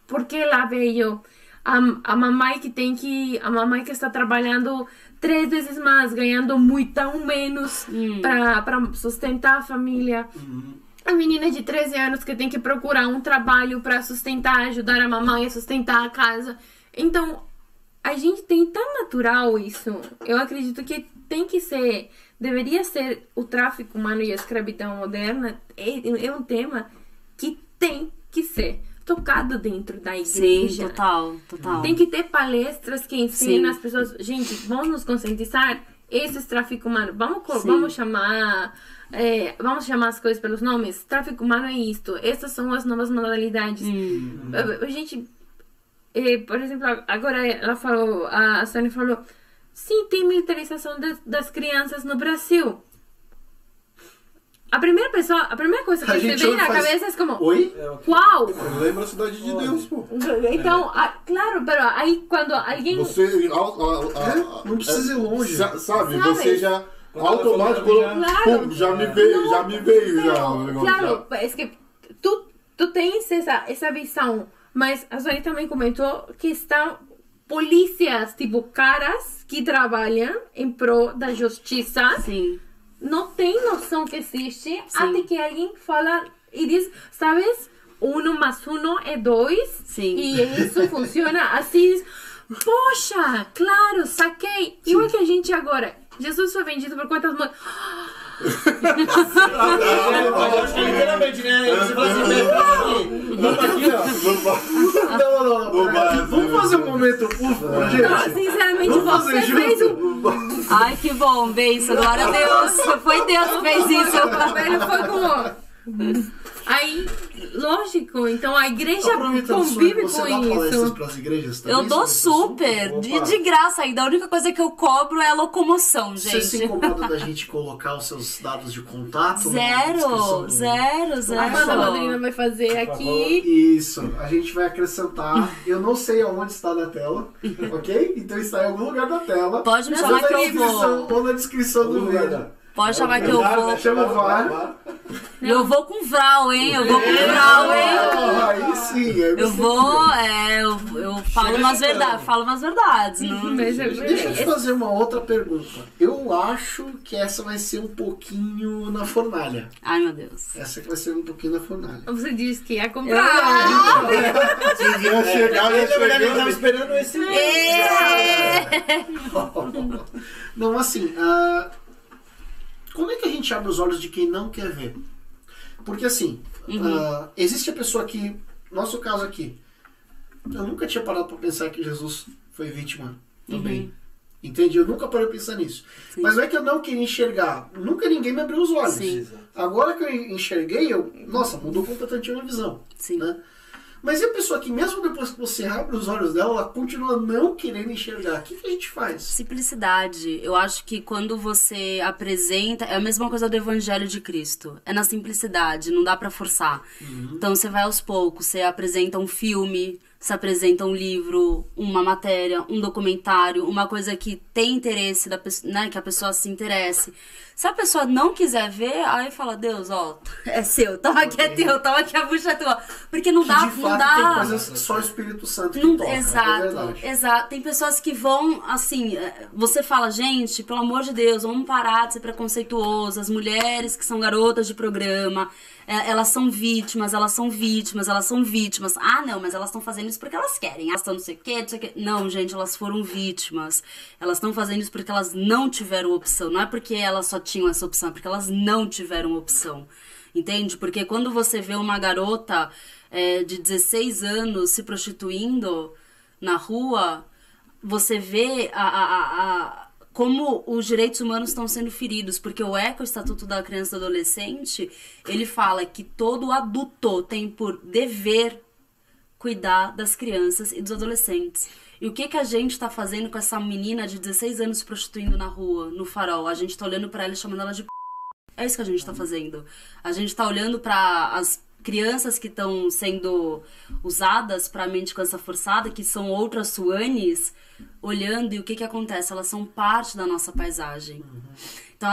Porque ela veio. A mamãe que está trabalhando 3 vezes mais, ganhando muito menos para sustentar a família. A menina de 13 anos que tem que procurar um trabalho para sustentar, ajudar a mamãe a sustentar a casa. Então, a gente tem tão natural isso. Eu acredito que deveria ser o tráfico humano e a escravidão moderna. É um tema que tem que ser tocado dentro da igreja. Sim, total. Tem que ter palestras que ensinam as pessoas. Gente, vamos nos conscientizar. Esse é tráfico humano. Vamos chamar as coisas pelos nomes. Tráfico humano é isto. Essas são as novas modalidades. A gente, por exemplo, agora a Sônia falou, sim, tem militarização das crianças no Brasil. A primeira coisa que você vem na cabeça é como, oi? Qual? Lembra a Cidade de Deus, pô. Então, claro, pero aí quando alguém... Você... não precisa ir longe. Sabe? Você já... Automático, já me veio. Claro, é que tu tens essa visão, mas a Sônia também comentou que estão polícias, tipo, caras que trabalham em prol da justiça. Sim. Não tem noção que existe até que alguém fala e diz, sabes, 1 mais 1 é 2. Sim. E isso funciona assim. Poxa, claro, saquei. Igual que a gente agora. Jesus foi vendido por quantas moedas? Acho que literalmente, né? Você fala assim, vamos aqui, ó. Não. Vamos fazer um momento fofo, gente. Sinceramente, você fez Ai, que bom, beijo, glória a Deus. Foi Deus que fez isso. Ele foi como... Aí, lógico, então a igreja convive com você dá palestras pras igrejas também? Eu dou super, de graça ainda. A única coisa que eu cobro é a locomoção, gente. Você se incomoda da gente colocar os seus dados de contato? Zero. A Madalena vai fazer aqui. Isso, a gente vai acrescentar. Eu não sei aonde está na tela, ok? Então está em algum lugar da tela. Pode me chamar que eu vou. Ou na descrição do vídeo. Pode chamar que eu vou. Chama o VAR. Eu vou com Vral, hein? Eu vou com Vral, hein? Aí sim. Eu vou, eu falo umas verdades. Não... Deixa eu te fazer uma outra pergunta. Eu acho que essa vai ser um pouquinho na fornalha. Ai, meu Deus. Essa que vai ser um pouquinho na fornalha. Você disse que ia comprar. Vocês iam chegar, Eu tava esperando esse Não, assim, como é que a gente abre os olhos de quem não quer ver? Porque assim, existe a pessoa que, nosso caso aqui, eu nunca tinha parado para pensar que Jesus foi vítima também. Entende? Eu nunca parei pra pensar nisso. Sim. Mas não é que eu não queria enxergar. Nunca ninguém me abriu os olhos. Sim. Agora que eu enxerguei, nossa, mudou completamente a minha visão. Sim. Né? Mas e a pessoa que mesmo depois que você abre os olhos dela, ela continua não querendo enxergar? O que a gente faz? Simplicidade. Eu acho que quando você apresenta... É a mesma coisa do Evangelho de Cristo. É na simplicidade, não dá pra forçar. Então você vai aos poucos, você apresenta um filme, você apresenta um livro, uma matéria, um documentário, uma coisa que tem interesse, né, que a pessoa se interesse. Se a pessoa não quiser ver, aí fala, Deus, ó, é seu, toma aqui é teu, toma aqui a bucha é tua. Porque não dá... De fato, tem coisas que só o Espírito Santo que toca. Exato. Tem pessoas que vão, assim, você fala, gente, pelo amor de Deus, vamos parar de ser preconceituoso, as mulheres que são garotas de programa, elas são vítimas. Ah, não, mas elas estão fazendo isso porque elas querem, elas estão não sei o quê. Não, gente, elas foram vítimas. Elas estão fazendo isso porque elas não tiveram opção. Não é porque elas só tinham essa opção, é porque elas não tiveram opção. Entende? Porque quando você vê uma garota de 16 anos se prostituindo na rua, você vê como os direitos humanos estão sendo feridos, porque o ECA, o Estatuto da Criança e do Adolescente, ele fala que todo adulto tem por dever cuidar das crianças e dos adolescentes. E o que a gente está fazendo com essa menina de 16 anos se prostituindo na rua, no farol? A gente está olhando para ela e chamando ela de p***. É isso que a gente está fazendo. A gente está olhando para as crianças que estão sendo usadas para mendicância forçada, que são outras Suanes, olhando, e o que acontece? Elas são parte da nossa paisagem. Então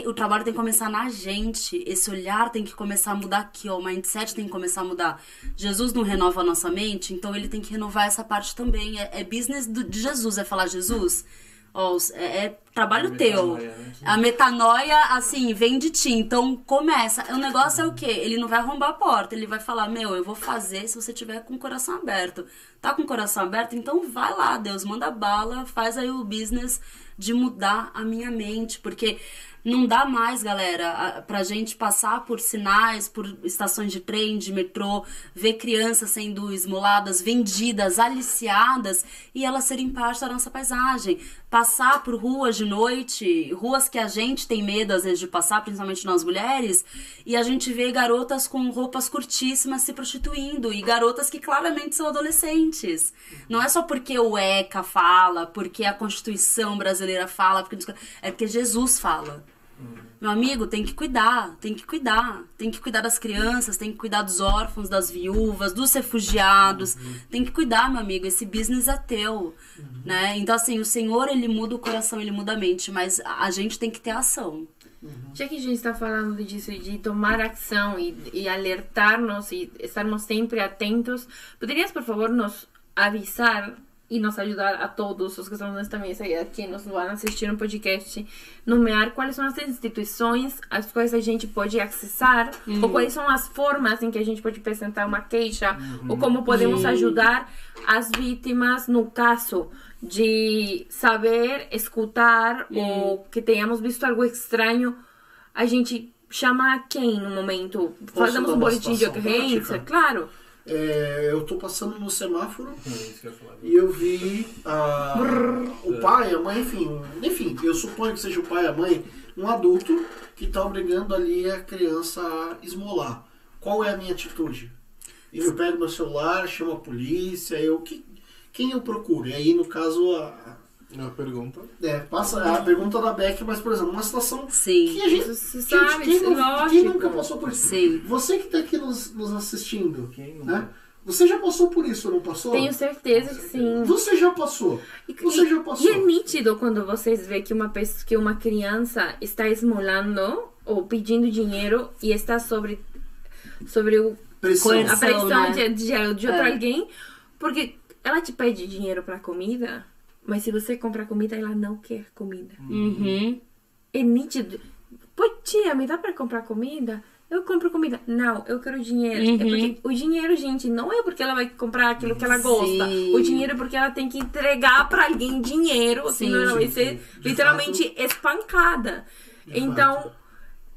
o trabalho tem que começar na gente, esse olhar tem que começar a mudar aqui, ó, o mindset tem que começar a mudar. Jesus não renova a nossa mente, então ele tem que renovar essa parte também. É business de Jesus, é falar, Jesus, ó, é trabalho teu. A metanoia, assim, vem de ti. Então, começa. O negócio é o quê? Ele não vai arrombar a porta. Ele vai falar, eu vou fazer se você tiver com o coração aberto. Tá com o coração aberto? Então, vai lá, Deus. Manda bala. Faz aí o business de mudar a minha mente. Porque não dá mais, galera, pra gente passar por sinais, por estações de trem, de metrô, ver crianças sendo esmoladas, vendidas, aliciadas, e elas serem parte da nossa paisagem. Passar por ruas de noite, ruas que a gente tem medo às vezes de passar, principalmente nós mulheres, e a gente vê garotas com roupas curtíssimas se prostituindo, e garotas que claramente são adolescentes. Não é só porque o ECA fala, porque a Constituição brasileira fala, é porque Jesus fala. Meu amigo, tem que cuidar das crianças, tem que cuidar dos órfãos, das viúvas, dos refugiados, tem que cuidar, meu amigo, esse business é teu, né? Então, assim, o Senhor, ele muda o coração, ele muda a mente, mas a gente tem que ter ação. Já que a gente está falando disso, de tomar ação e alertar-nos e estarmos sempre atentos, poderias, por favor, nos avisar e nos ajudar a todos os que estão nesta mesa e a quem nos vão assistir no podcast, nomear quais são as instituições às quais a gente pode acessar, ou quais são as formas em que a gente pode apresentar uma queixa, ou como podemos ajudar as vítimas no caso de saber, escutar, ou que tenhamos visto algo estranho a gente chama quem no momento? Fazemos um boletim de ocorrência? Claro. Eu tô passando no semáforo e eu vi o pai, a mãe, enfim, eu suponho que seja o pai e a mãe, um adulto que tá obrigando ali a criança a esmolar. Qual é a minha atitude? Eu pego meu celular, chamo a polícia, quem eu procuro? E aí, no caso, a pergunta. Passa a pergunta da Beck, mas, por exemplo, uma situação Sim. que a gente sabe, quem nunca passou por isso? Sim. Você que está aqui nos assistindo, né? Você já passou por isso, não passou? Tenho certeza que sim. Você já passou. E é nítido quando vocês veem que uma criança está esmolando ou pedindo dinheiro e está sobre a pressão, né? de outro alguém, porque ela te pede dinheiro para comida. Mas se você compra comida, ela não quer comida. Uhum. É nítido. Pô, tia, me dá pra comprar comida? Eu compro comida. Não, eu quero dinheiro. Uhum. É porque o dinheiro, gente, não é porque ela vai comprar aquilo que ela gosta. O dinheiro é porque ela tem que entregar pra alguém dinheiro. Senão ela vai ser literalmente espancada. Então,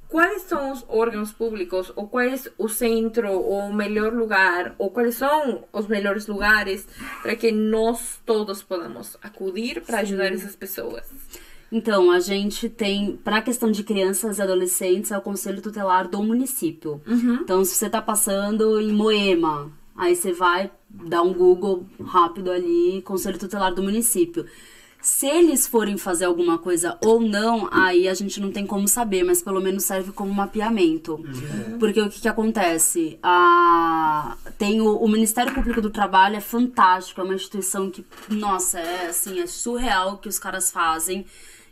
quais são os órgãos públicos, ou qual é o centro, ou o melhor lugar, ou quais são os melhores lugares para que nós todos podamos acudir para ajudar essas pessoas? Então, a gente tem, para a questão de crianças e adolescentes, é o Conselho Tutelar do município. Uhum. Então, se você tá passando em Moema, aí você vai dar um Google rápido ali, Conselho Tutelar do município. Se eles forem fazer alguma coisa ou não, aí a gente não tem como saber, mas pelo menos serve como mapeamento. Uhum. Porque o que acontece? Tem o Ministério Público do Trabalho, é fantástico, é uma instituição que, nossa, é surreal o que os caras fazem.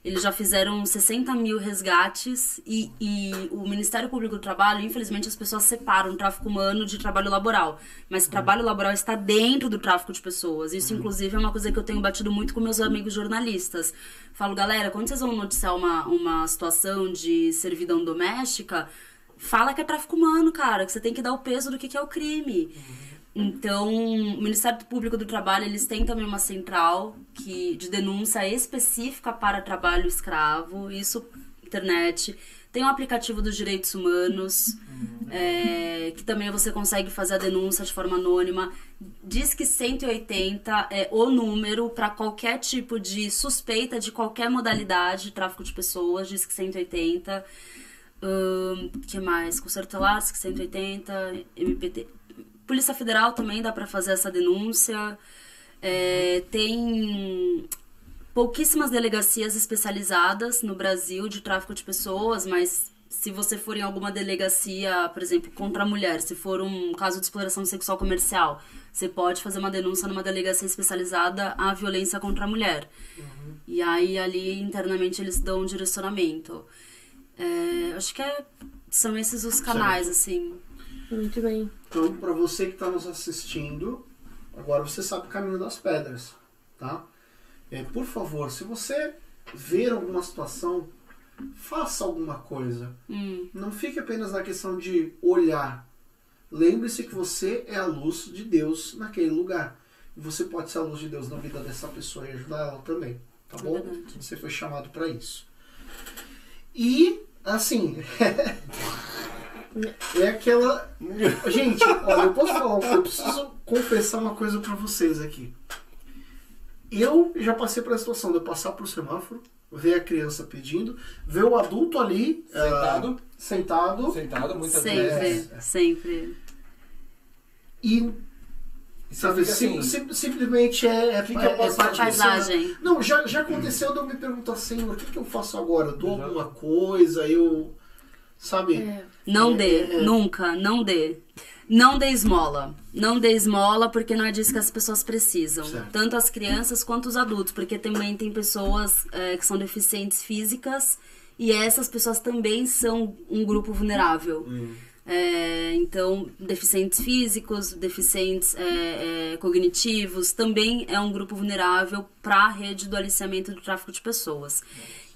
Eles já fizeram 60 mil resgates e o Ministério Público do Trabalho, infelizmente, as pessoas separam o tráfico humano de trabalho laboral. Mas trabalho laboral está dentro do tráfico de pessoas. Isso, inclusive, é uma coisa que eu tenho batido muito com meus amigos jornalistas. Falo, galera, quando vocês vão noticiar uma situação de servidão doméstica, fala que é tráfico humano, cara, que você tem que dar o peso do que é o crime. Então, o Ministério Público do Trabalho, eles têm também uma central de denúncia específica para trabalho escravo, isso, internet. Tem um aplicativo dos direitos humanos, que também você consegue fazer a denúncia de forma anônima. Disque 180 é o número para qualquer tipo de suspeita de qualquer modalidade de tráfico de pessoas, Disque 180. Que mais? Conselho Tutelar, Disque 180, MPT... Polícia Federal também dá para fazer essa denúncia. Tem pouquíssimas delegacias especializadas no Brasil de tráfico de pessoas, mas se você for em alguma delegacia, por exemplo, contra a mulher, se for um caso de exploração sexual comercial, você pode fazer uma denúncia numa delegacia especializada à violência contra a mulher. Uhum. E aí, ali, internamente, eles dão um direcionamento. Acho que são esses os canais, assim. Muito bem. Então, para você que está nos assistindo, agora você sabe o caminho das pedras, tá? Por favor, se você ver alguma situação, faça alguma coisa. Não fique apenas na questão de olhar. Lembre-se que você é a luz de Deus naquele lugar. E você pode ser a luz de Deus na vida dessa pessoa e ajudar ela também, tá bom? Você foi chamado para isso. E, assim... É aquela... Gente, olha, eu posso falar, eu preciso confessar uma coisa pra vocês aqui. Eu já passei por a situação de eu passar pro semáforo, ver a criança pedindo, ver o adulto ali... Sentado, muitas vezes. Sempre. E... Sabe, assim, simplesmente parte da paisagem. Não, já aconteceu de eu me perguntar, Senhor, o que eu faço agora? Eu dou alguma coisa, eu... Sabe? Não dê, nunca, não dê. Não dê esmola. Não dê esmola porque não é disso que as pessoas precisam. Certo. Tanto as crianças quanto os adultos. Porque também tem pessoas que são deficientes físicas e essas pessoas também são um grupo vulnerável. Então, deficientes físicos, deficientes cognitivos, também é um grupo vulnerável para a rede do aliciamento do tráfico de pessoas.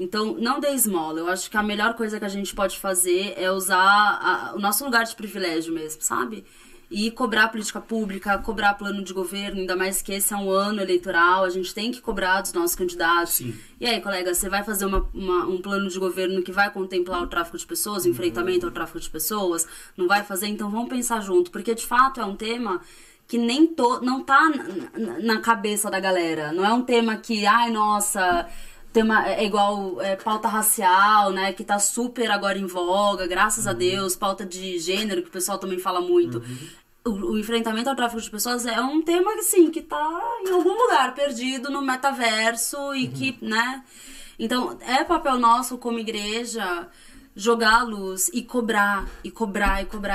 Então, não dê esmola. Eu acho que a melhor coisa que a gente pode fazer é usar o nosso lugar de privilégio mesmo, sabe? e cobrar política pública, cobrar plano de governo, ainda mais que esse é um ano eleitoral, a gente tem que cobrar dos nossos candidatos. Sim. E aí, colega, você vai fazer um plano de governo que vai contemplar o tráfico de pessoas, o enfrentamento ao tráfico de pessoas? Não vai fazer? Então vamos pensar junto, porque de fato é um tema que não tá na cabeça da galera. Não é um tema que, ai, nossa, tema é igual pauta racial, né, que tá super agora em voga, graças a Deus, pauta de gênero, que o pessoal também fala muito. O enfrentamento ao tráfico de pessoas é um tema, assim, que tá em algum lugar perdido no metaverso e que, né... Então, é papel nosso como igreja jogar a luz e cobrar, e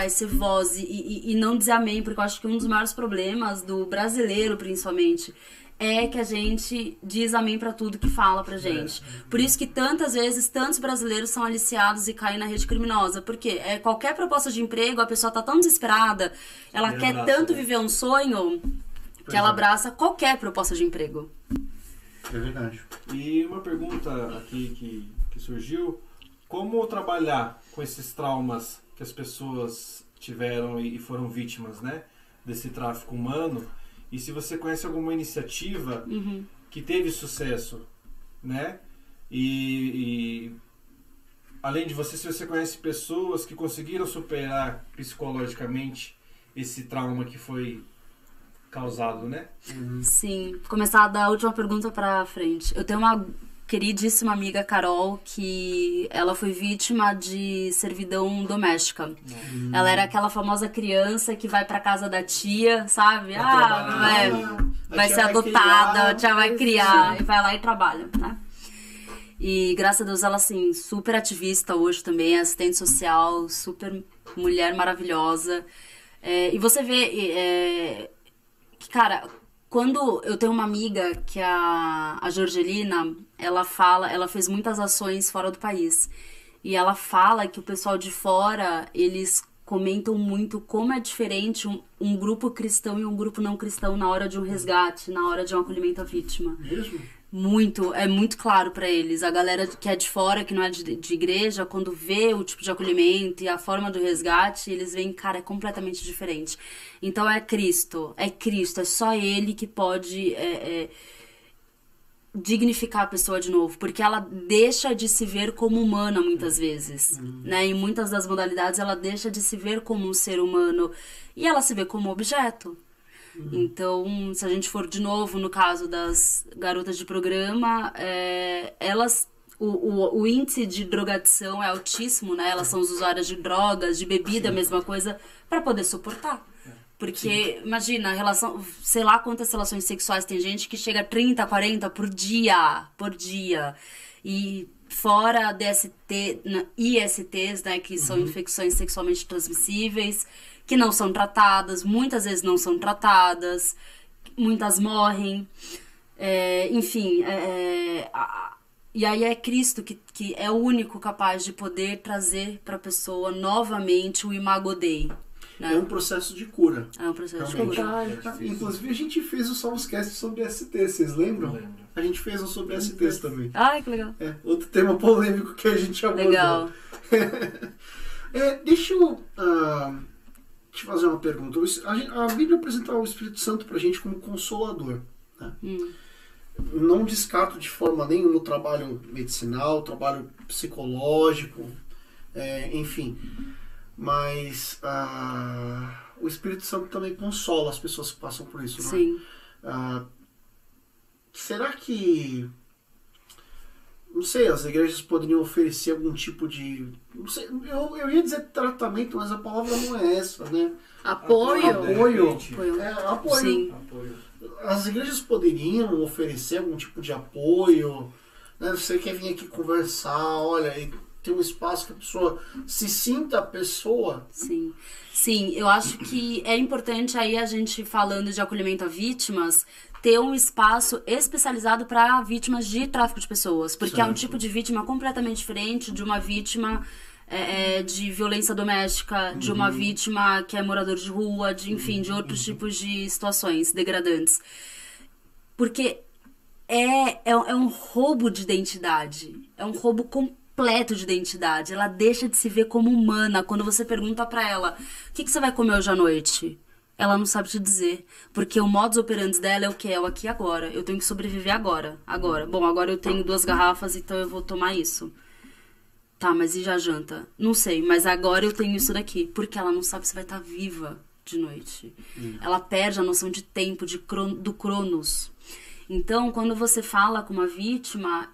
ser voz e não dizer amém, porque eu acho que um dos maiores problemas do brasileiro, principalmente, é que a gente diz amém pra tudo que fala pra gente. Por isso que tantas vezes, tantos brasileiros são aliciados e caem na rede criminosa. Porque qualquer proposta de emprego, a pessoa tá tão desesperada, ela quer tanto viver um sonho, que ela abraça qualquer proposta de emprego. É verdade. E uma pergunta aqui que surgiu: como trabalhar com esses traumas que as pessoas tiveram e foram vítimas, né, desse tráfico humano? E se você conhece alguma iniciativa que teve sucesso, né? E além de você, se você conhece pessoas que conseguiram superar psicologicamente esse trauma que foi causado, né? Sim. Começar da última pergunta pra frente. Eu tenho uma queridíssima amiga, Carol, que ela foi vítima de servidão doméstica. Ela era aquela famosa criança que vai pra casa da tia, sabe? Vai ser adotada, a tia vai criar, e vai lá e trabalha, né? E graças a Deus ela, assim, super ativista hoje também, assistente social, super mulher maravilhosa. E você vê que, cara... Quando eu tenho uma amiga, que é a Jorgelina, ela fez muitas ações fora do país. E ela fala que o pessoal de fora, eles comentam muito como é diferente um grupo cristão e um grupo não cristão na hora de um resgate, na hora de um acolhimento à vítima. Mesmo? É muito claro pra eles. A galera que é de fora, que não é de igreja, quando vê o tipo de acolhimento e a forma do resgate, eles veem, cara, é completamente diferente. Então é Cristo, é só Ele que pode dignificar a pessoa de novo, porque ela deixa de se ver como humana muitas vezes, né? Em muitas das modalidades ela deixa de se ver como um ser humano e ela se vê como objeto. Então, se a gente for de novo no caso das garotas de programa, elas, o índice de drogadição é altíssimo, né? Elas são usuárias de drogas, de bebida, a mesma coisa, para poder suportar. Porque, imagina, relação, sei lá quantas relações sexuais tem gente que chega a 30, 40 por dia. E fora ISTs, né, que são infecções sexualmente transmissíveis, que não são tratadas, muitas vezes não são tratadas, muitas morrem, e aí é Cristo que é o único capaz de poder trazer para a pessoa novamente o Imago Dei. Né? É um processo de cura. É um processo de cura. Inclusive a gente fez o Salmoscast sobre ST, vocês lembram? A gente fez um sobre STs também. Ai, que legal. Outro tema polêmico que a gente abordou. Legal. Deixa eu te fazer uma pergunta. A Bíblia apresenta o Espírito Santo pra gente como consolador. Né? Não descarto de forma nenhuma o trabalho medicinal, o trabalho psicológico, enfim. Mas o Espírito Santo também consola as pessoas que passam por isso, né? Sim. Será que, não sei, as igrejas poderiam oferecer algum tipo de, não sei, eu ia dizer tratamento, mas a palavra não é essa, né? Apoio. Apoio. Sim. As igrejas poderiam oferecer algum tipo de apoio, né? Você quer vir aqui conversar, olha, e ter um espaço que a pessoa se sinta a pessoa. Sim, eu acho que é importante aí a gente, falando de acolhimento a vítimas, ter um espaço especializado para vítimas de tráfico de pessoas, porque é um tipo de vítima completamente diferente de uma vítima de violência doméstica, de uma vítima que é morador de rua, de outros tipos de situações degradantes. Porque é um roubo de identidade, é um roubo completo de identidade. Ela deixa de se ver como humana. Quando você pergunta pra ela, o que você vai comer hoje à noite? Ela não sabe te dizer. Porque o modus operandi dela é o quê? É o aqui e agora. Eu tenho que sobreviver agora. Bom, agora eu tenho 2 garrafas, então eu vou tomar isso. Tá, mas e já janta? Não sei, mas agora eu tenho isso daqui. Porque ela não sabe se vai estar viva de noite. Ela perde a noção de tempo, do cronos. Então, quando você fala com uma vítima,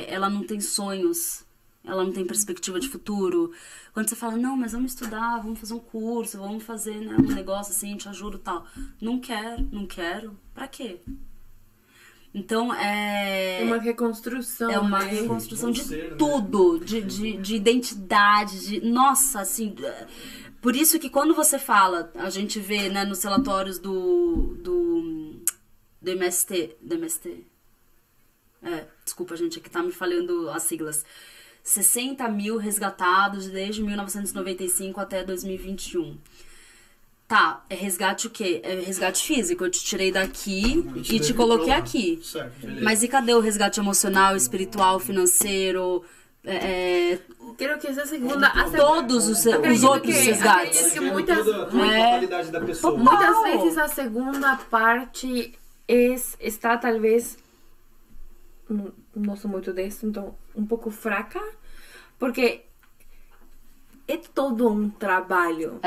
ela não tem sonhos, ela não tem perspectiva de futuro. Quando você fala, não, mas vamos estudar, vamos fazer um curso, vamos fazer, né, um negócio assim, te ajudo e tal. Não quero. Pra quê? Então, é uma reconstrução. É uma reconstrução de tudo, de identidade, nossa, assim... Por isso que quando você fala, a gente vê, né, nos relatórios do MST. Desculpa, gente, aqui tá me falhando as siglas. 60 mil resgatados desde 1995 até 2021. Tá, é resgate o quê? É resgate físico. Eu te tirei daqui e te coloquei aqui. Certo, mas e cadê o resgate emocional, espiritual, financeiro? Creio que essa segunda... Todos os outros resgates. Que muitas, totalidade da pessoa. Muitas vezes a segunda parte está talvez... Não sou muito disso, então um pouco fraca. Porque é todo um trabalho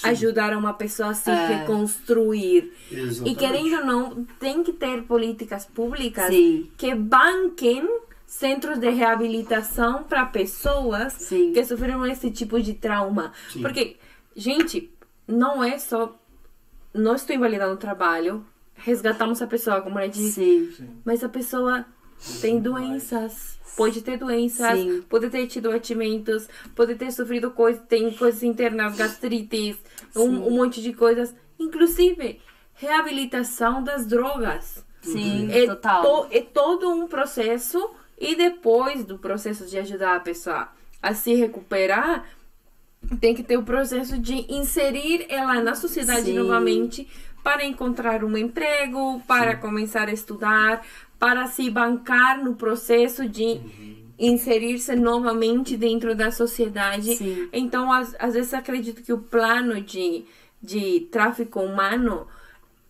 ajudar uma pessoa a se reconstruir. Exatamente. E querendo ou não, tem que ter políticas públicas Sim. que banquem centros de reabilitação para pessoas Sim. que sofreram esse tipo de trauma. Sim. Porque, gente, não é só... Não estou invalidando o trabalho. Resgatamos a pessoa, como eu disse. Sim. Mas a pessoa tem doenças. Pode ter doenças. Sim. Pode ter tido batimentos. Pode ter sofrido coisas. Tem coisas internas, gastrites. Um monte de coisas. Inclusive, reabilitação das drogas. Sim, total. É todo um processo. E depois do processo de ajudar a pessoa a se recuperar, tem que ter o processo de inserir ela na sociedade Sim. novamente, para encontrar um emprego, para começar a estudar, para se bancar no processo de inserir-se novamente dentro da sociedade. Sim. Então, às vezes, acredito que o plano de tráfico humano,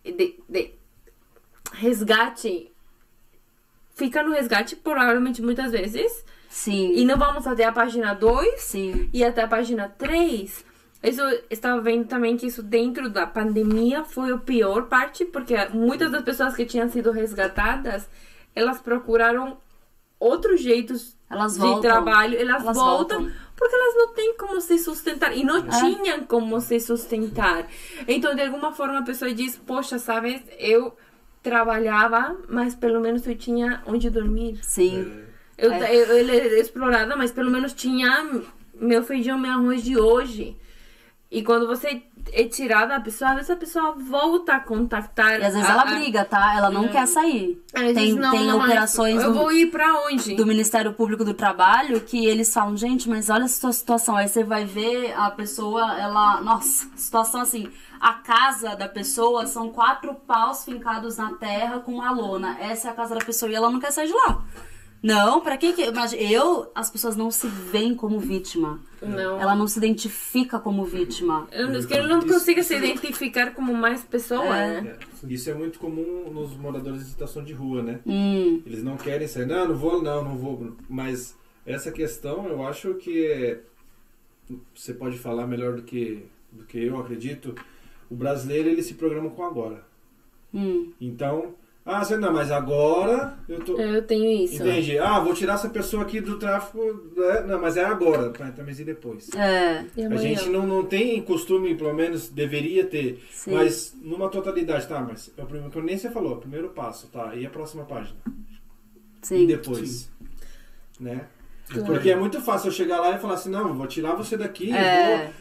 de resgate, fica no resgate, provavelmente, muitas vezes. Sim. E não vamos até a página 2 Sim. e até a página 3. Eu estava vendo também que isso dentro da pandemia foi a pior parte, porque muitas das pessoas que tinham sido resgatadas, elas procuraram outros jeitos de trabalho. Elas voltam porque elas não têm como se sustentar. E não tinham como se sustentar. Então, de alguma forma, a pessoa diz, poxa, sabes, eu trabalhava, mas pelo menos eu tinha onde dormir. Sim. Eu era explorada, mas pelo menos tinha meu feijão, meu arroz de hoje. E quando você é tirada, às vezes a pessoa volta a contactar. E às vezes ela briga, tá? Ela não quer sair. Tem operações eu vou ir pra onde? Do Ministério Público do Trabalho que eles falam, gente, mas olha a sua situação. Aí você vai ver a pessoa, ela... Nossa, situação assim... A casa da pessoa são 4 paus fincados na terra com uma lona. Essa é a casa da pessoa e ela não quer sair de lá. Não, pra que... As pessoas não se veem como vítima. Não. Ela não se identifica como vítima. Eu não consigo se identificar como mais pessoa, né? Isso é muito comum nos moradores em situação de rua, né? Eles não querem sair. Não vou. Mas essa questão, eu acho que você pode falar melhor do que eu acredito. O brasileiro, ele se programa com agora. Então... não, mas agora eu tenho isso. Entendi. Vou tirar essa pessoa aqui do tráfico. Não, mas é agora. Mas e depois? A gente não tem costume, pelo menos deveria ter. Sim. Mas numa totalidade, tá? Mas é o primeiro, que nem você falou, o primeiro passo, tá? E a próxima página? Sim. E depois? Sim. Né? Porque é muito fácil eu chegar lá e falar assim, não, vou tirar você daqui,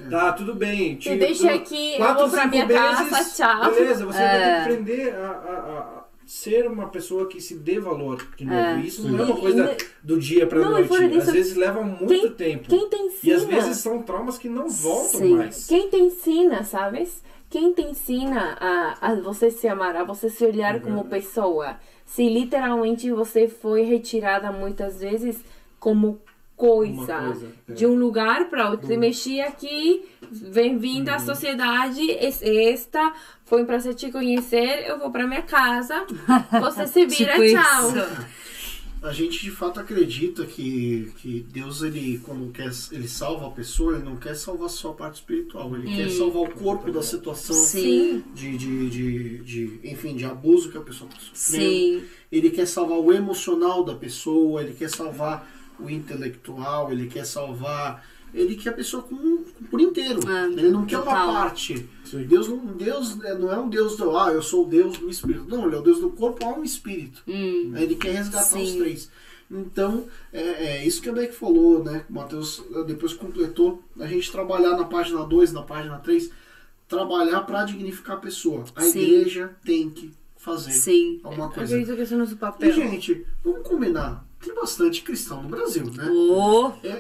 tá, tudo bem. Me deixa aqui, eu vou pra minha casa, tchau. Beleza, você vai ter que aprender a ser uma pessoa que se dê valor de novo. Isso não é uma coisa do dia pra noite. Às vezes leva muito tempo. Quem te ensina? E às vezes são traumas que não voltam mais. Quem te ensina, sabes? Quem te ensina a você se amar, a você se olhar como pessoa? Se literalmente você foi retirada muitas vezes como coisa. De um lugar para outro. Você mexia aqui, bem-vindo à sociedade, esta, foi um prazer te conhecer, eu vou para minha casa, você se vira, tipo tchau. A gente de fato acredita que Deus, ele, quando ele salva a pessoa, ele não quer salvar só a parte espiritual, ele quer salvar o corpo da situação enfim, de abuso que a pessoa está sofrendo. Ele quer salvar o emocional da pessoa, ele quer salvar o intelectual, ele quer salvar, ele quer a pessoa por inteiro. Ele não quer uma parte. Deus não é um Deus do, eu sou o Deus do espírito. Não, ele é o Deus do corpo, alma e espírito. Ele quer resgatar os três. Então, isso que a Beck falou, né? O Matheus depois completou, a gente trabalhar na página 2, na página 3, trabalhar para dignificar a pessoa. A igreja tem que fazer alguma coisa. Eu acredito que esse é o nosso papel. E, gente, vamos combinar. Tem bastante cristão no Brasil, né?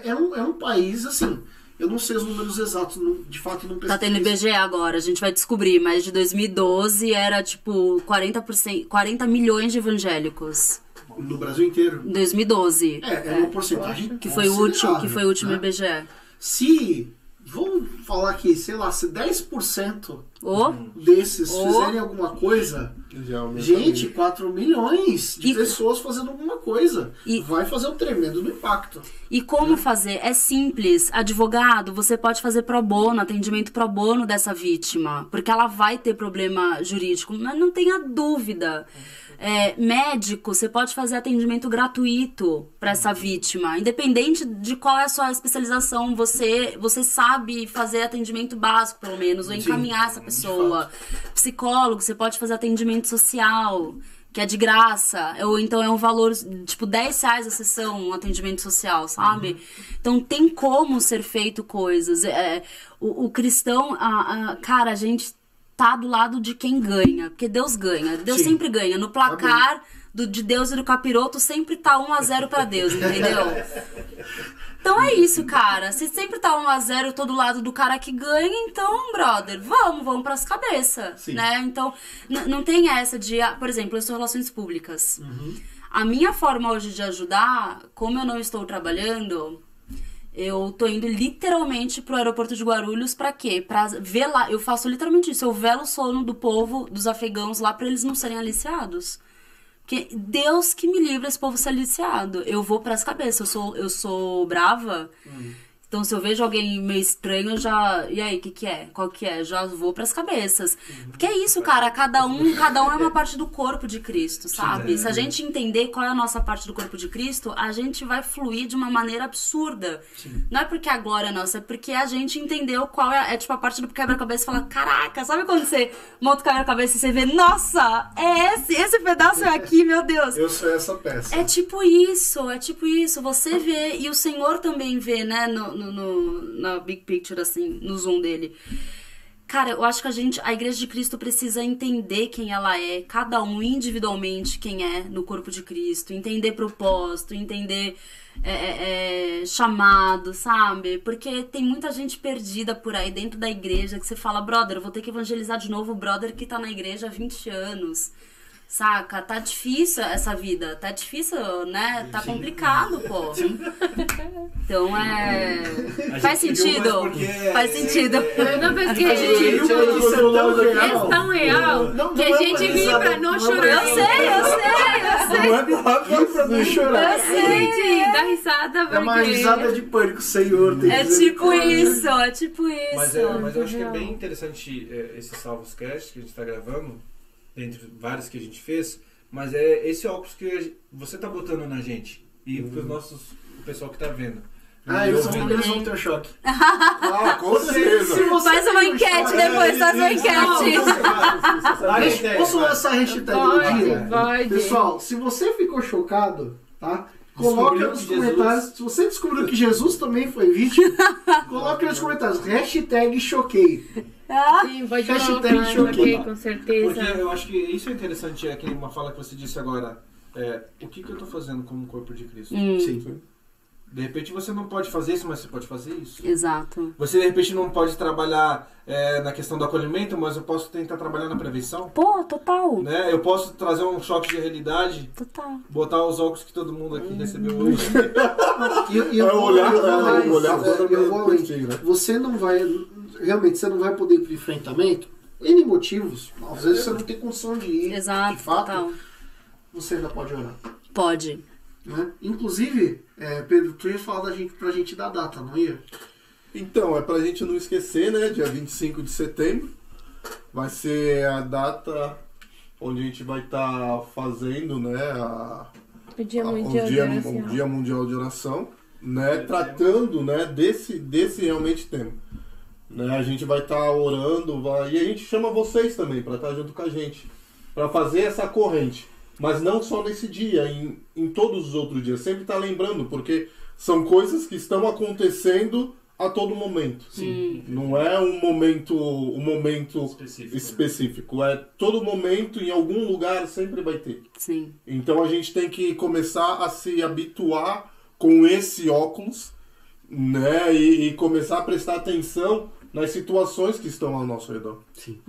É um país, assim, eu não sei os números exatos, de fato não pesquisei. Tá tendo IBGE agora, a gente vai descobrir, mas de 2012 era tipo 40 milhões de evangélicos. No Brasil inteiro? Em 2012. É uma porcentagem que foi o último, né? IBGE. Se, vamos falar aqui, sei lá, se 10% desses fizerem alguma coisa, gente, 4 milhões de pessoas fazendo alguma coisa, vai fazer um tremendo impacto. E como fazer? É simples. Advogado, você pode fazer pro bono, atendimento pro bono dessa vítima, porque ela vai ter problema jurídico, mas não tenha dúvida. Médico, você pode fazer atendimento gratuito para essa vítima, independente de qual é a sua especialização, você sabe fazer atendimento básico, pelo menos, ou encaminhar essa pessoa. Psicólogo, você pode fazer atendimento social, que é de graça, ou então é um valor, tipo, R$10 a sessão, um atendimento social, sabe? Então tem como ser feito coisas. O cristão, cara, a gente tá do lado de quem ganha, porque Deus ganha, Deus sempre ganha. No placar de Deus e do capiroto sempre tá 1-0 pra Deus, entendeu? Então é isso, cara. Se sempre tá 1-0 todo lado do cara que ganha, então, brother, vamos pras cabeças, né? Então, não tem essa de, por exemplo, eu sou relações públicas. A minha forma hoje de ajudar, como eu não estou trabalhando, eu tô indo literalmente pro aeroporto de Guarulhos pra quê? Pra velar, eu faço literalmente isso, eu velo o sono do povo, dos afegãos lá, pra eles não serem aliciados. Porque Deus que me livra esse povo ser aliciado. Eu vou pras cabeças, eu sou brava. Então, se eu vejo alguém meio estranho, eu já... E aí, o que é? Qual que é? Já vou pras cabeças. Porque é isso, cara. Cada um é uma parte do corpo de Cristo, sabe? Se a gente entender qual é a nossa parte do corpo de Cristo, a gente vai fluir de uma maneira absurda. Não é porque a glória é nossa, é porque a gente entendeu qual é tipo, a parte do quebra-cabeça e fala, caraca, sabe quando você monta o quebra-cabeça e você vê, nossa, esse pedaço é aqui, meu Deus. Eu sou essa peça. É tipo isso. Você vê, e o Senhor também vê, né, na big picture, assim, no zoom dele. Cara, eu acho que a Igreja de Cristo precisa entender quem ela é, cada um individualmente quem é no corpo de Cristo, entender propósito, entender chamado, sabe? Porque tem muita gente perdida por aí dentro da igreja que você fala, brother, eu vou ter que evangelizar de novo o brother que tá na igreja há 20 anos. Saca? Tá difícil essa vida. Tá difícil, né? Tá complicado, pô. Então faz sentido. Faz sentido. Eu não pesquei. A gente viu que é tão real que a gente vive pra não chorar. Eu sei. Não é pra não chorar. Eu sei. Dá risada. É uma risada de pânico, Senhor. É tipo isso. Mas eu acho que é bem interessante esses Salvos Cast que a gente tá gravando, dentre vários que a gente fez, mas é esse óculos que você tá botando na gente e pro o pessoal que tá vendo. Eles vão ter um choque. Com certeza. Faz uma enquete depois, faz uma enquete. Posso lançar a hashtag do dia? Pessoal, se você ficou chocado, tá? Coloca nos comentários. Se você descobriu que Jesus também foi vítima, coloca nos comentários. Hashtag choquei. Sim, pode choquei, com certeza. Porque eu acho que isso é interessante, uma fala que você disse agora. O que eu tô fazendo como corpo de Cristo? Sim. De repente você não pode fazer isso, mas você pode fazer isso. Exato. Você de repente não pode trabalhar na questão do acolhimento, mas eu posso tentar trabalhar na prevenção. Pô, total. Né? Eu posso trazer um choque de realidade. Total. Botar os óculos que todo mundo aqui recebeu hoje. Eu vou além. Você não vai... Realmente, você não vai poder ir para enfrentamento. N motivos. Às vezes você não tem condição de ir. Exato, de fato, total. Você ainda pode orar. Pode. Né? Inclusive, Pedro, tu ia falar pra gente da data, não ia? Então, é pra gente não esquecer, né? Dia 25 de setembro vai ser a data onde a gente vai estar fazendo, né? O Dia Mundial de Oração, né? Tratando, né? Desse realmente tema. Né? A gente vai estar orando, e a gente chama vocês também para estar junto com a gente, para fazer essa corrente. Mas não só nesse dia, em todos os outros dias. Sempre tá lembrando, porque são coisas que estão acontecendo a todo momento. Sim. Não é um momento específico. É todo momento, em algum lugar, sempre vai ter. Sim. Então a gente tem que começar a se habituar com esse óculos, né? E começar a prestar atenção nas situações que estão ao nosso redor. Sim,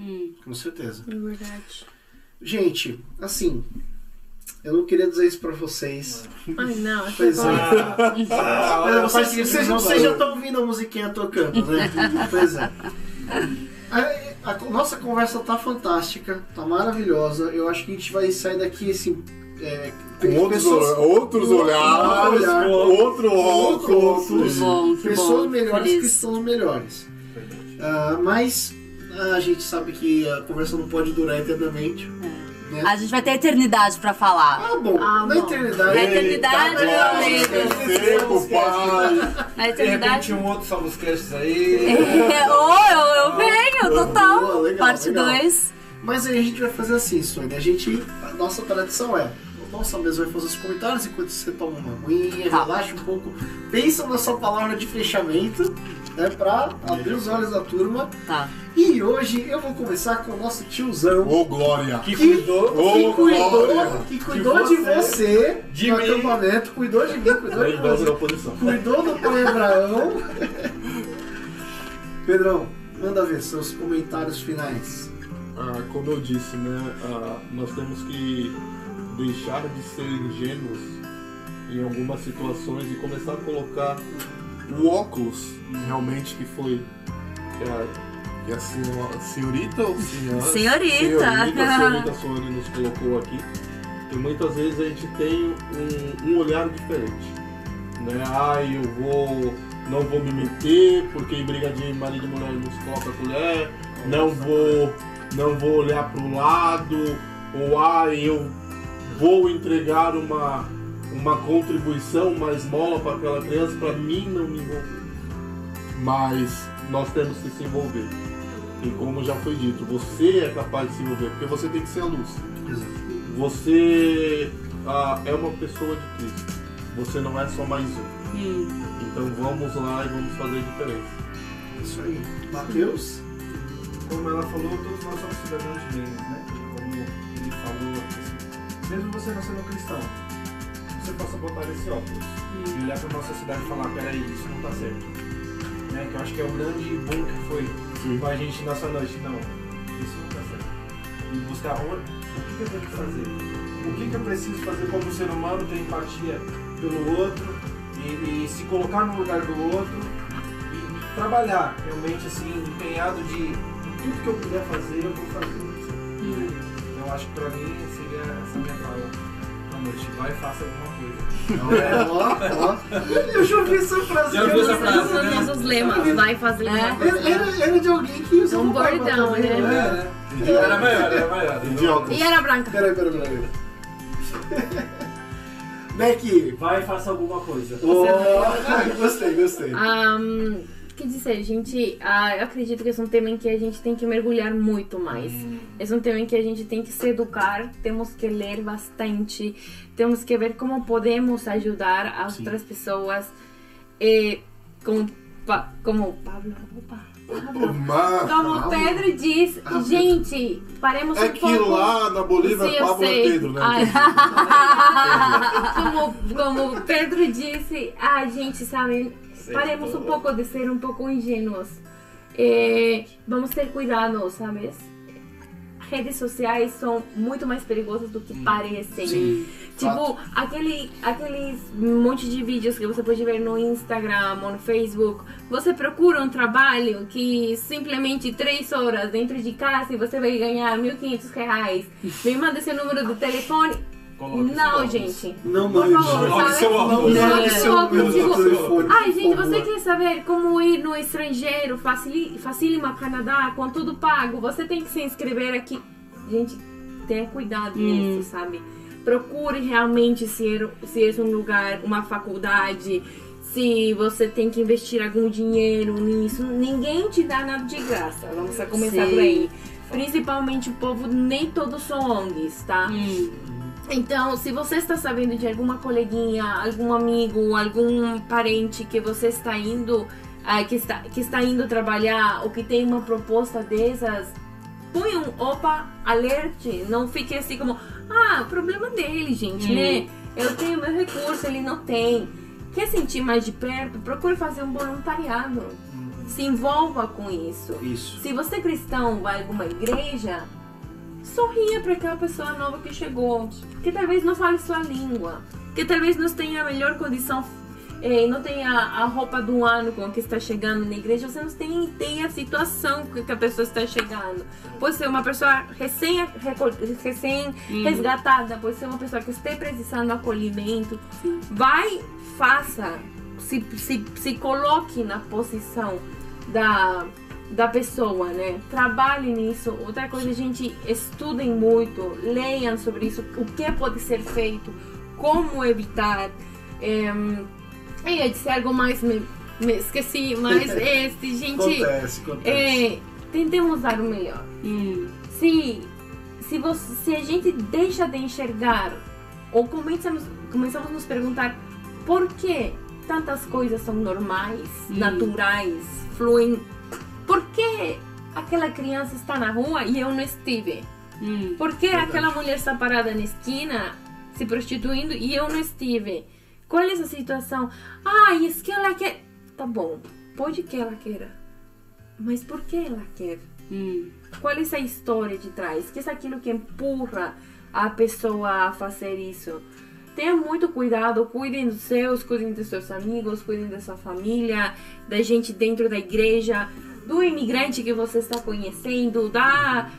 com certeza. É verdade. Gente, assim... Eu não queria dizer isso pra vocês. Ai, não. Pois vocês já estão ouvindo a musiquinha tocando, né? Pois é. A nossa conversa tá fantástica, tá maravilhosa. Eu acho que a gente vai sair daqui assim... com outros olhares, outro óculos. Pessoas melhores que estão os melhores. Mas a gente sabe que a conversa não pode durar eternamente. Né? A gente vai ter eternidade pra falar. Na eternidade. Na eternidade, meu amigo. Na De repente eternidade. um outro Saluscasts aí. Eu venho, total. Boa, legal, Parte 2. Mas aí a gente vai fazer assim, Sônia. A nossa tradição é... Nossa mesa vai fazer os comentários enquanto você toma uma aguinha, relaxa um pouco. Pensa na sua palavra de fechamento, né? Pra abrir os olhos da turma. Tá. E hoje eu vou começar com o nosso tiozão. Ô, Glória! Que cuidou de você no acampamento, cuidou de mim, cuidou de você. Cuidou do pai Abraão. Pedrão, manda ver seus comentários finais. Como eu disse, né? Nós temos que deixar de ser ingênuos em algumas situações e começar a colocar o óculos realmente que foi que a senhorita ou senhorita Sônia nos colocou aqui. E muitas vezes a gente tem um olhar diferente, né? Eu não vou me meter porque em briga de marido e mulher nos coloca a colher, não vou olhar para o lado, ou eu vou entregar uma contribuição, uma esmola para aquela criança, para mim não me envolver. Mas nós temos que se envolver. E como já foi dito, você é capaz de se envolver, porque você tem que ser a luz. Você é uma pessoa de Cristo. Você não é só mais um. Então vamos lá e vamos fazer a diferença. Isso aí. Mateus? Como ela falou, todos nós somos cidadãos de bem, né? Como ele falou, mesmo você não sendo cristão, você possa botar esse óculos e olhar para a nossa cidade e falar, peraí, isso não está certo. Né? Que eu acho que é o grande boom que foi com a gente nessa noite. Não, isso não está certo. E buscar o que eu tenho que fazer? O que eu preciso fazer como ser humano, ter empatia pelo outro e se colocar no lugar do outro e trabalhar realmente assim, empenhado de tudo que eu puder fazer, eu vou fazer. Eu acho que pra mim seria essa minha fala na noite. Vai e faça alguma coisa. Eu já ouvi essa frase. São nossos lemas. Vai e faz alguma coisa. Era de alguém que usou um bordão, né? Era maior. E era branca. Peraí. Becky. Vai e faça alguma coisa. Gostei. Quer dizer, gente, eu acredito que esse é um tema em que a gente tem que mergulhar muito mais. Esse é um tema em que a gente tem que se educar, temos que ler bastante, temos que ver como podemos ajudar as outras pessoas. Como o Pablo... Como Pedro diz, gente, paremos um pouco. É que lá na Bolívia é Pablo é Pedro, né? Como Pedro disse, a gente, sabe, paremos um pouco de ser um pouco ingênuos. Vamos ter cuidado, sabe? Redes sociais são muito mais perigosas do que parecem. Sim. Tipo, aqueles monte de vídeos que você pode ver no Instagram ou no Facebook. Você procura um trabalho que simplesmente 3 horas dentro de casa e você vai ganhar R$1.500. Me manda esse número do telefone. Não, gente. Não mande. Ai, gente, você quer saber como ir no estrangeiro, facílimo Canadá, com tudo pago? Você tem que se inscrever aqui. Gente, tenha cuidado nisso, sabe? Procure realmente se é um lugar, uma faculdade, se você tem que investir algum dinheiro nisso. Ninguém te dá nada de graça. Vamos começar por aí. Principalmente o povo, nem todos são ONGs, tá? Então, se você está sabendo de alguma coleguinha, algum amigo, algum parente que você está indo, que está indo trabalhar ou que tem uma proposta dessas, põe alerte, não fique assim como, o problema dele, gente, né? Eu tenho meu recurso, ele não tem. Quer sentir mais de perto? Procure fazer um voluntariado. Se envolva com isso. Se você é cristão, vai a alguma igreja, sorria para aquela pessoa nova que chegou, que talvez não fale sua língua, que talvez não tenha a melhor condição, não tenha a roupa do ano com que está chegando na igreja, você não tem ideia a situação que a pessoa está chegando. Pode ser uma pessoa recém-resgatada, pode ser uma pessoa que esteja precisando de acolhimento. Vai, faça, se coloque na posição da pessoa, né? Trabalhe nisso. Outra coisa, gente, estudem muito, leiam sobre isso, o que pode ser feito, como evitar. Eu ia dizer algo mais, me esqueci, mas gente, acontece. Tentemos dar o melhor. Se a gente deixa de enxergar ou começamos a nos perguntar por que tantas coisas são normais, naturais, fluem. Por que aquela criança está na rua e eu não estive? Por que aquela mulher está parada na esquina se prostituindo e eu não estive? Qual é essa situação? É que ela quer. Tá bom, pode que ela queira. Mas por que ela quer? Qual é essa história de trás? Que é aquilo que empurra a pessoa a fazer isso? Tenha muito cuidado, cuidem dos seus amigos, cuidem da sua família, da gente dentro da igreja, do imigrante que você está conhecendo, da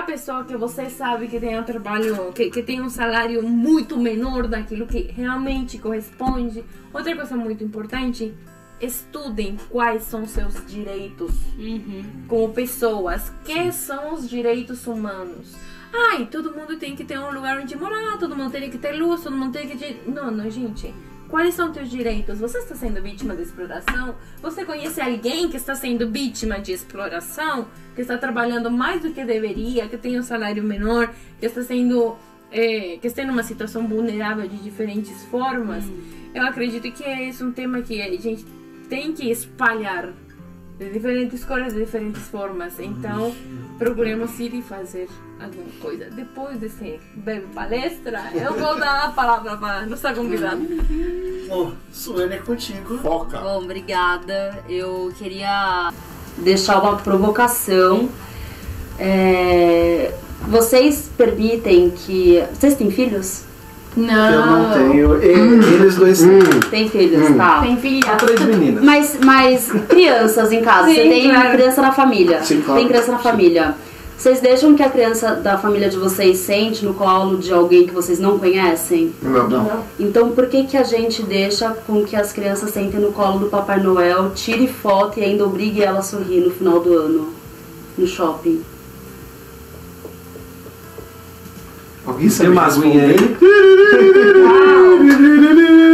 pessoa que você sabe que tem um trabalho, que tem um salário muito menor daquilo que realmente corresponde. Outra coisa muito importante, estudem quais são seus direitos como pessoas. Que são os direitos humanos? Todo mundo tem que ter um lugar onde morar, todo mundo tem que ter luz, todo mundo tem que... Não, gente. Quais são teus direitos? Você está sendo vítima de exploração? Você conhece alguém que está sendo vítima de exploração? Que está trabalhando mais do que deveria, que tem um salário menor, que está sendo... que está numa situação vulnerável de diferentes formas? Eu acredito que é esse um tema que a gente tem que espalhar de diferentes cores, de diferentes formas. Então, procuremos ir e fazer alguma coisa. Depois desse breve palestra, eu vou dar a palavra para nossa convidada. Suene, é contigo. Foca. Bom, obrigada. Eu queria deixar uma provocação. Vocês permitem que... Vocês têm filhos? Não. Eu não tenho. Eles dois têm filhos, tá? Tem filha. 3 meninas. Mas crianças em casa, Sim, você tem claro. criança na família? Sim, claro. Tem criança na família. Vocês deixam que a criança da família de vocês sente no colo de alguém que vocês não conhecem? Não. Então por que a gente deixa com que as crianças sentem no colo do Papai Noel, tire foto e ainda obrigue ela a sorrir no final do ano, no shopping? Alguém sabe Tem uma aguinha responder?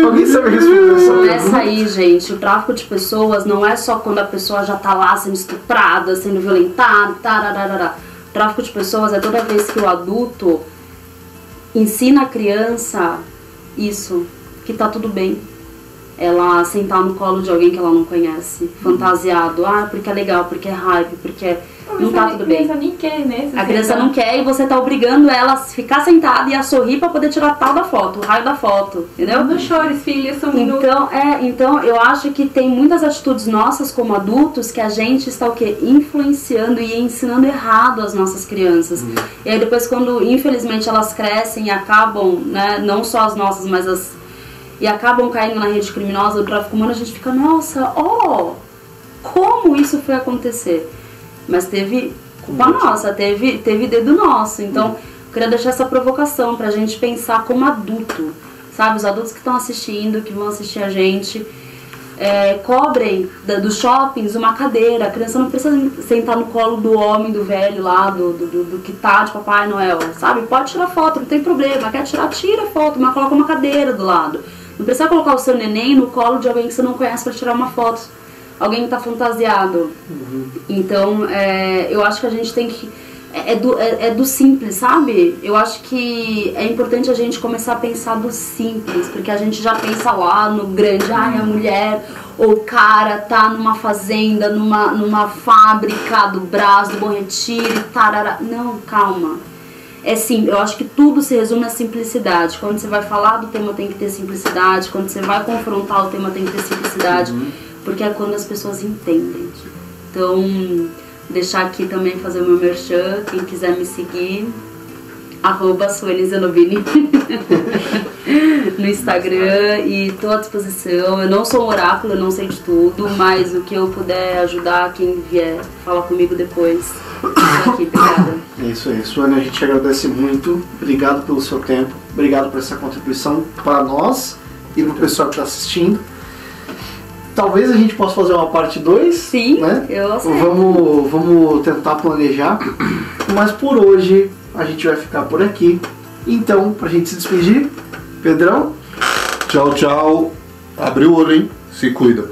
Alguém sabe responder essa Começa aí, gente. O tráfico de pessoas não é só quando a pessoa já tá lá sendo estuprada, sendo violentada, tararara. O tráfico de pessoas é toda vez que o adulto ensina a criança isso, que tá tudo bem. ela sentar no colo de alguém que ela não conhece, fantasiado, porque é legal, porque é hype, porque não tá tudo bem. A criança nem quer, né? A criança não quer e você tá obrigando ela a ficar sentada e a sorrir pra poder tirar tal da foto, o raio da foto, entendeu? Não chores, filha, são então eu acho que tem muitas atitudes nossas como adultos que a gente está o quê? Influenciando e ensinando errado as nossas crianças. E aí depois quando, infelizmente, elas crescem e acabam, né, não só as nossas, mas e acabam caindo na rede criminosa do tráfico humano, a gente fica, nossa, como isso foi acontecer? Mas teve culpa nossa, teve dedo nosso. Então, eu queria deixar essa provocação pra gente pensar como adulto, sabe? Os adultos que estão assistindo, que vão assistir a gente, cobrem dos shoppings uma cadeira. A criança não precisa sentar no colo do homem, do velho lá, do que tá de Papai Noel, sabe? Pode tirar foto, não tem problema. Quer tirar, tira foto, mas coloca uma cadeira do lado. Não precisa colocar o seu neném no colo de alguém que você não conhece pra tirar uma foto. Alguém que tá fantasiado. Então, eu acho que a gente tem que... É do simples, sabe? Eu acho que é importante a gente começar a pensar do simples, porque a gente já pensa lá no grande, a mulher ou o cara tá numa fazenda, numa fábrica do Brás, do Bom Retiro, tarará. Não, calma. É simples. Eu acho que tudo se resume à simplicidade. Quando você vai falar do tema tem que ter simplicidade, quando você vai confrontar o tema tem que ter simplicidade, porque é quando as pessoas entendem. Então, deixar aqui também, fazer o meu merchan, quem quiser me seguir, @SueliZenovini no Instagram, e estou à disposição. Eu não sou um oráculo, eu não sei de tudo, mas o que eu puder ajudar quem vier falar comigo depois, estou aqui. Obrigada. É isso aí, Sueli, a gente agradece muito. Obrigado pelo seu tempo, obrigado por essa contribuição para nós e para o pessoal que está assistindo. Talvez a gente possa fazer uma parte 2. Sim, né? Eu sei. Vamos tentar planejar. Mas por hoje a gente vai ficar por aqui. Então, pra gente se despedir, Pedrão. Tchau, tchau. Abre o olho, hein? Se cuida.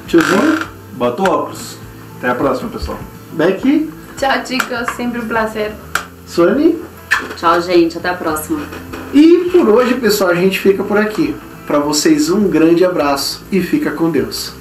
Tiozinho. Bota o óculos. Até a próxima, pessoal. Becky. Tchau, chicos. Sempre um prazer. Sueli. Tchau, gente. Até a próxima. E por hoje, pessoal, a gente fica por aqui. Para vocês um grande abraço e fica com Deus.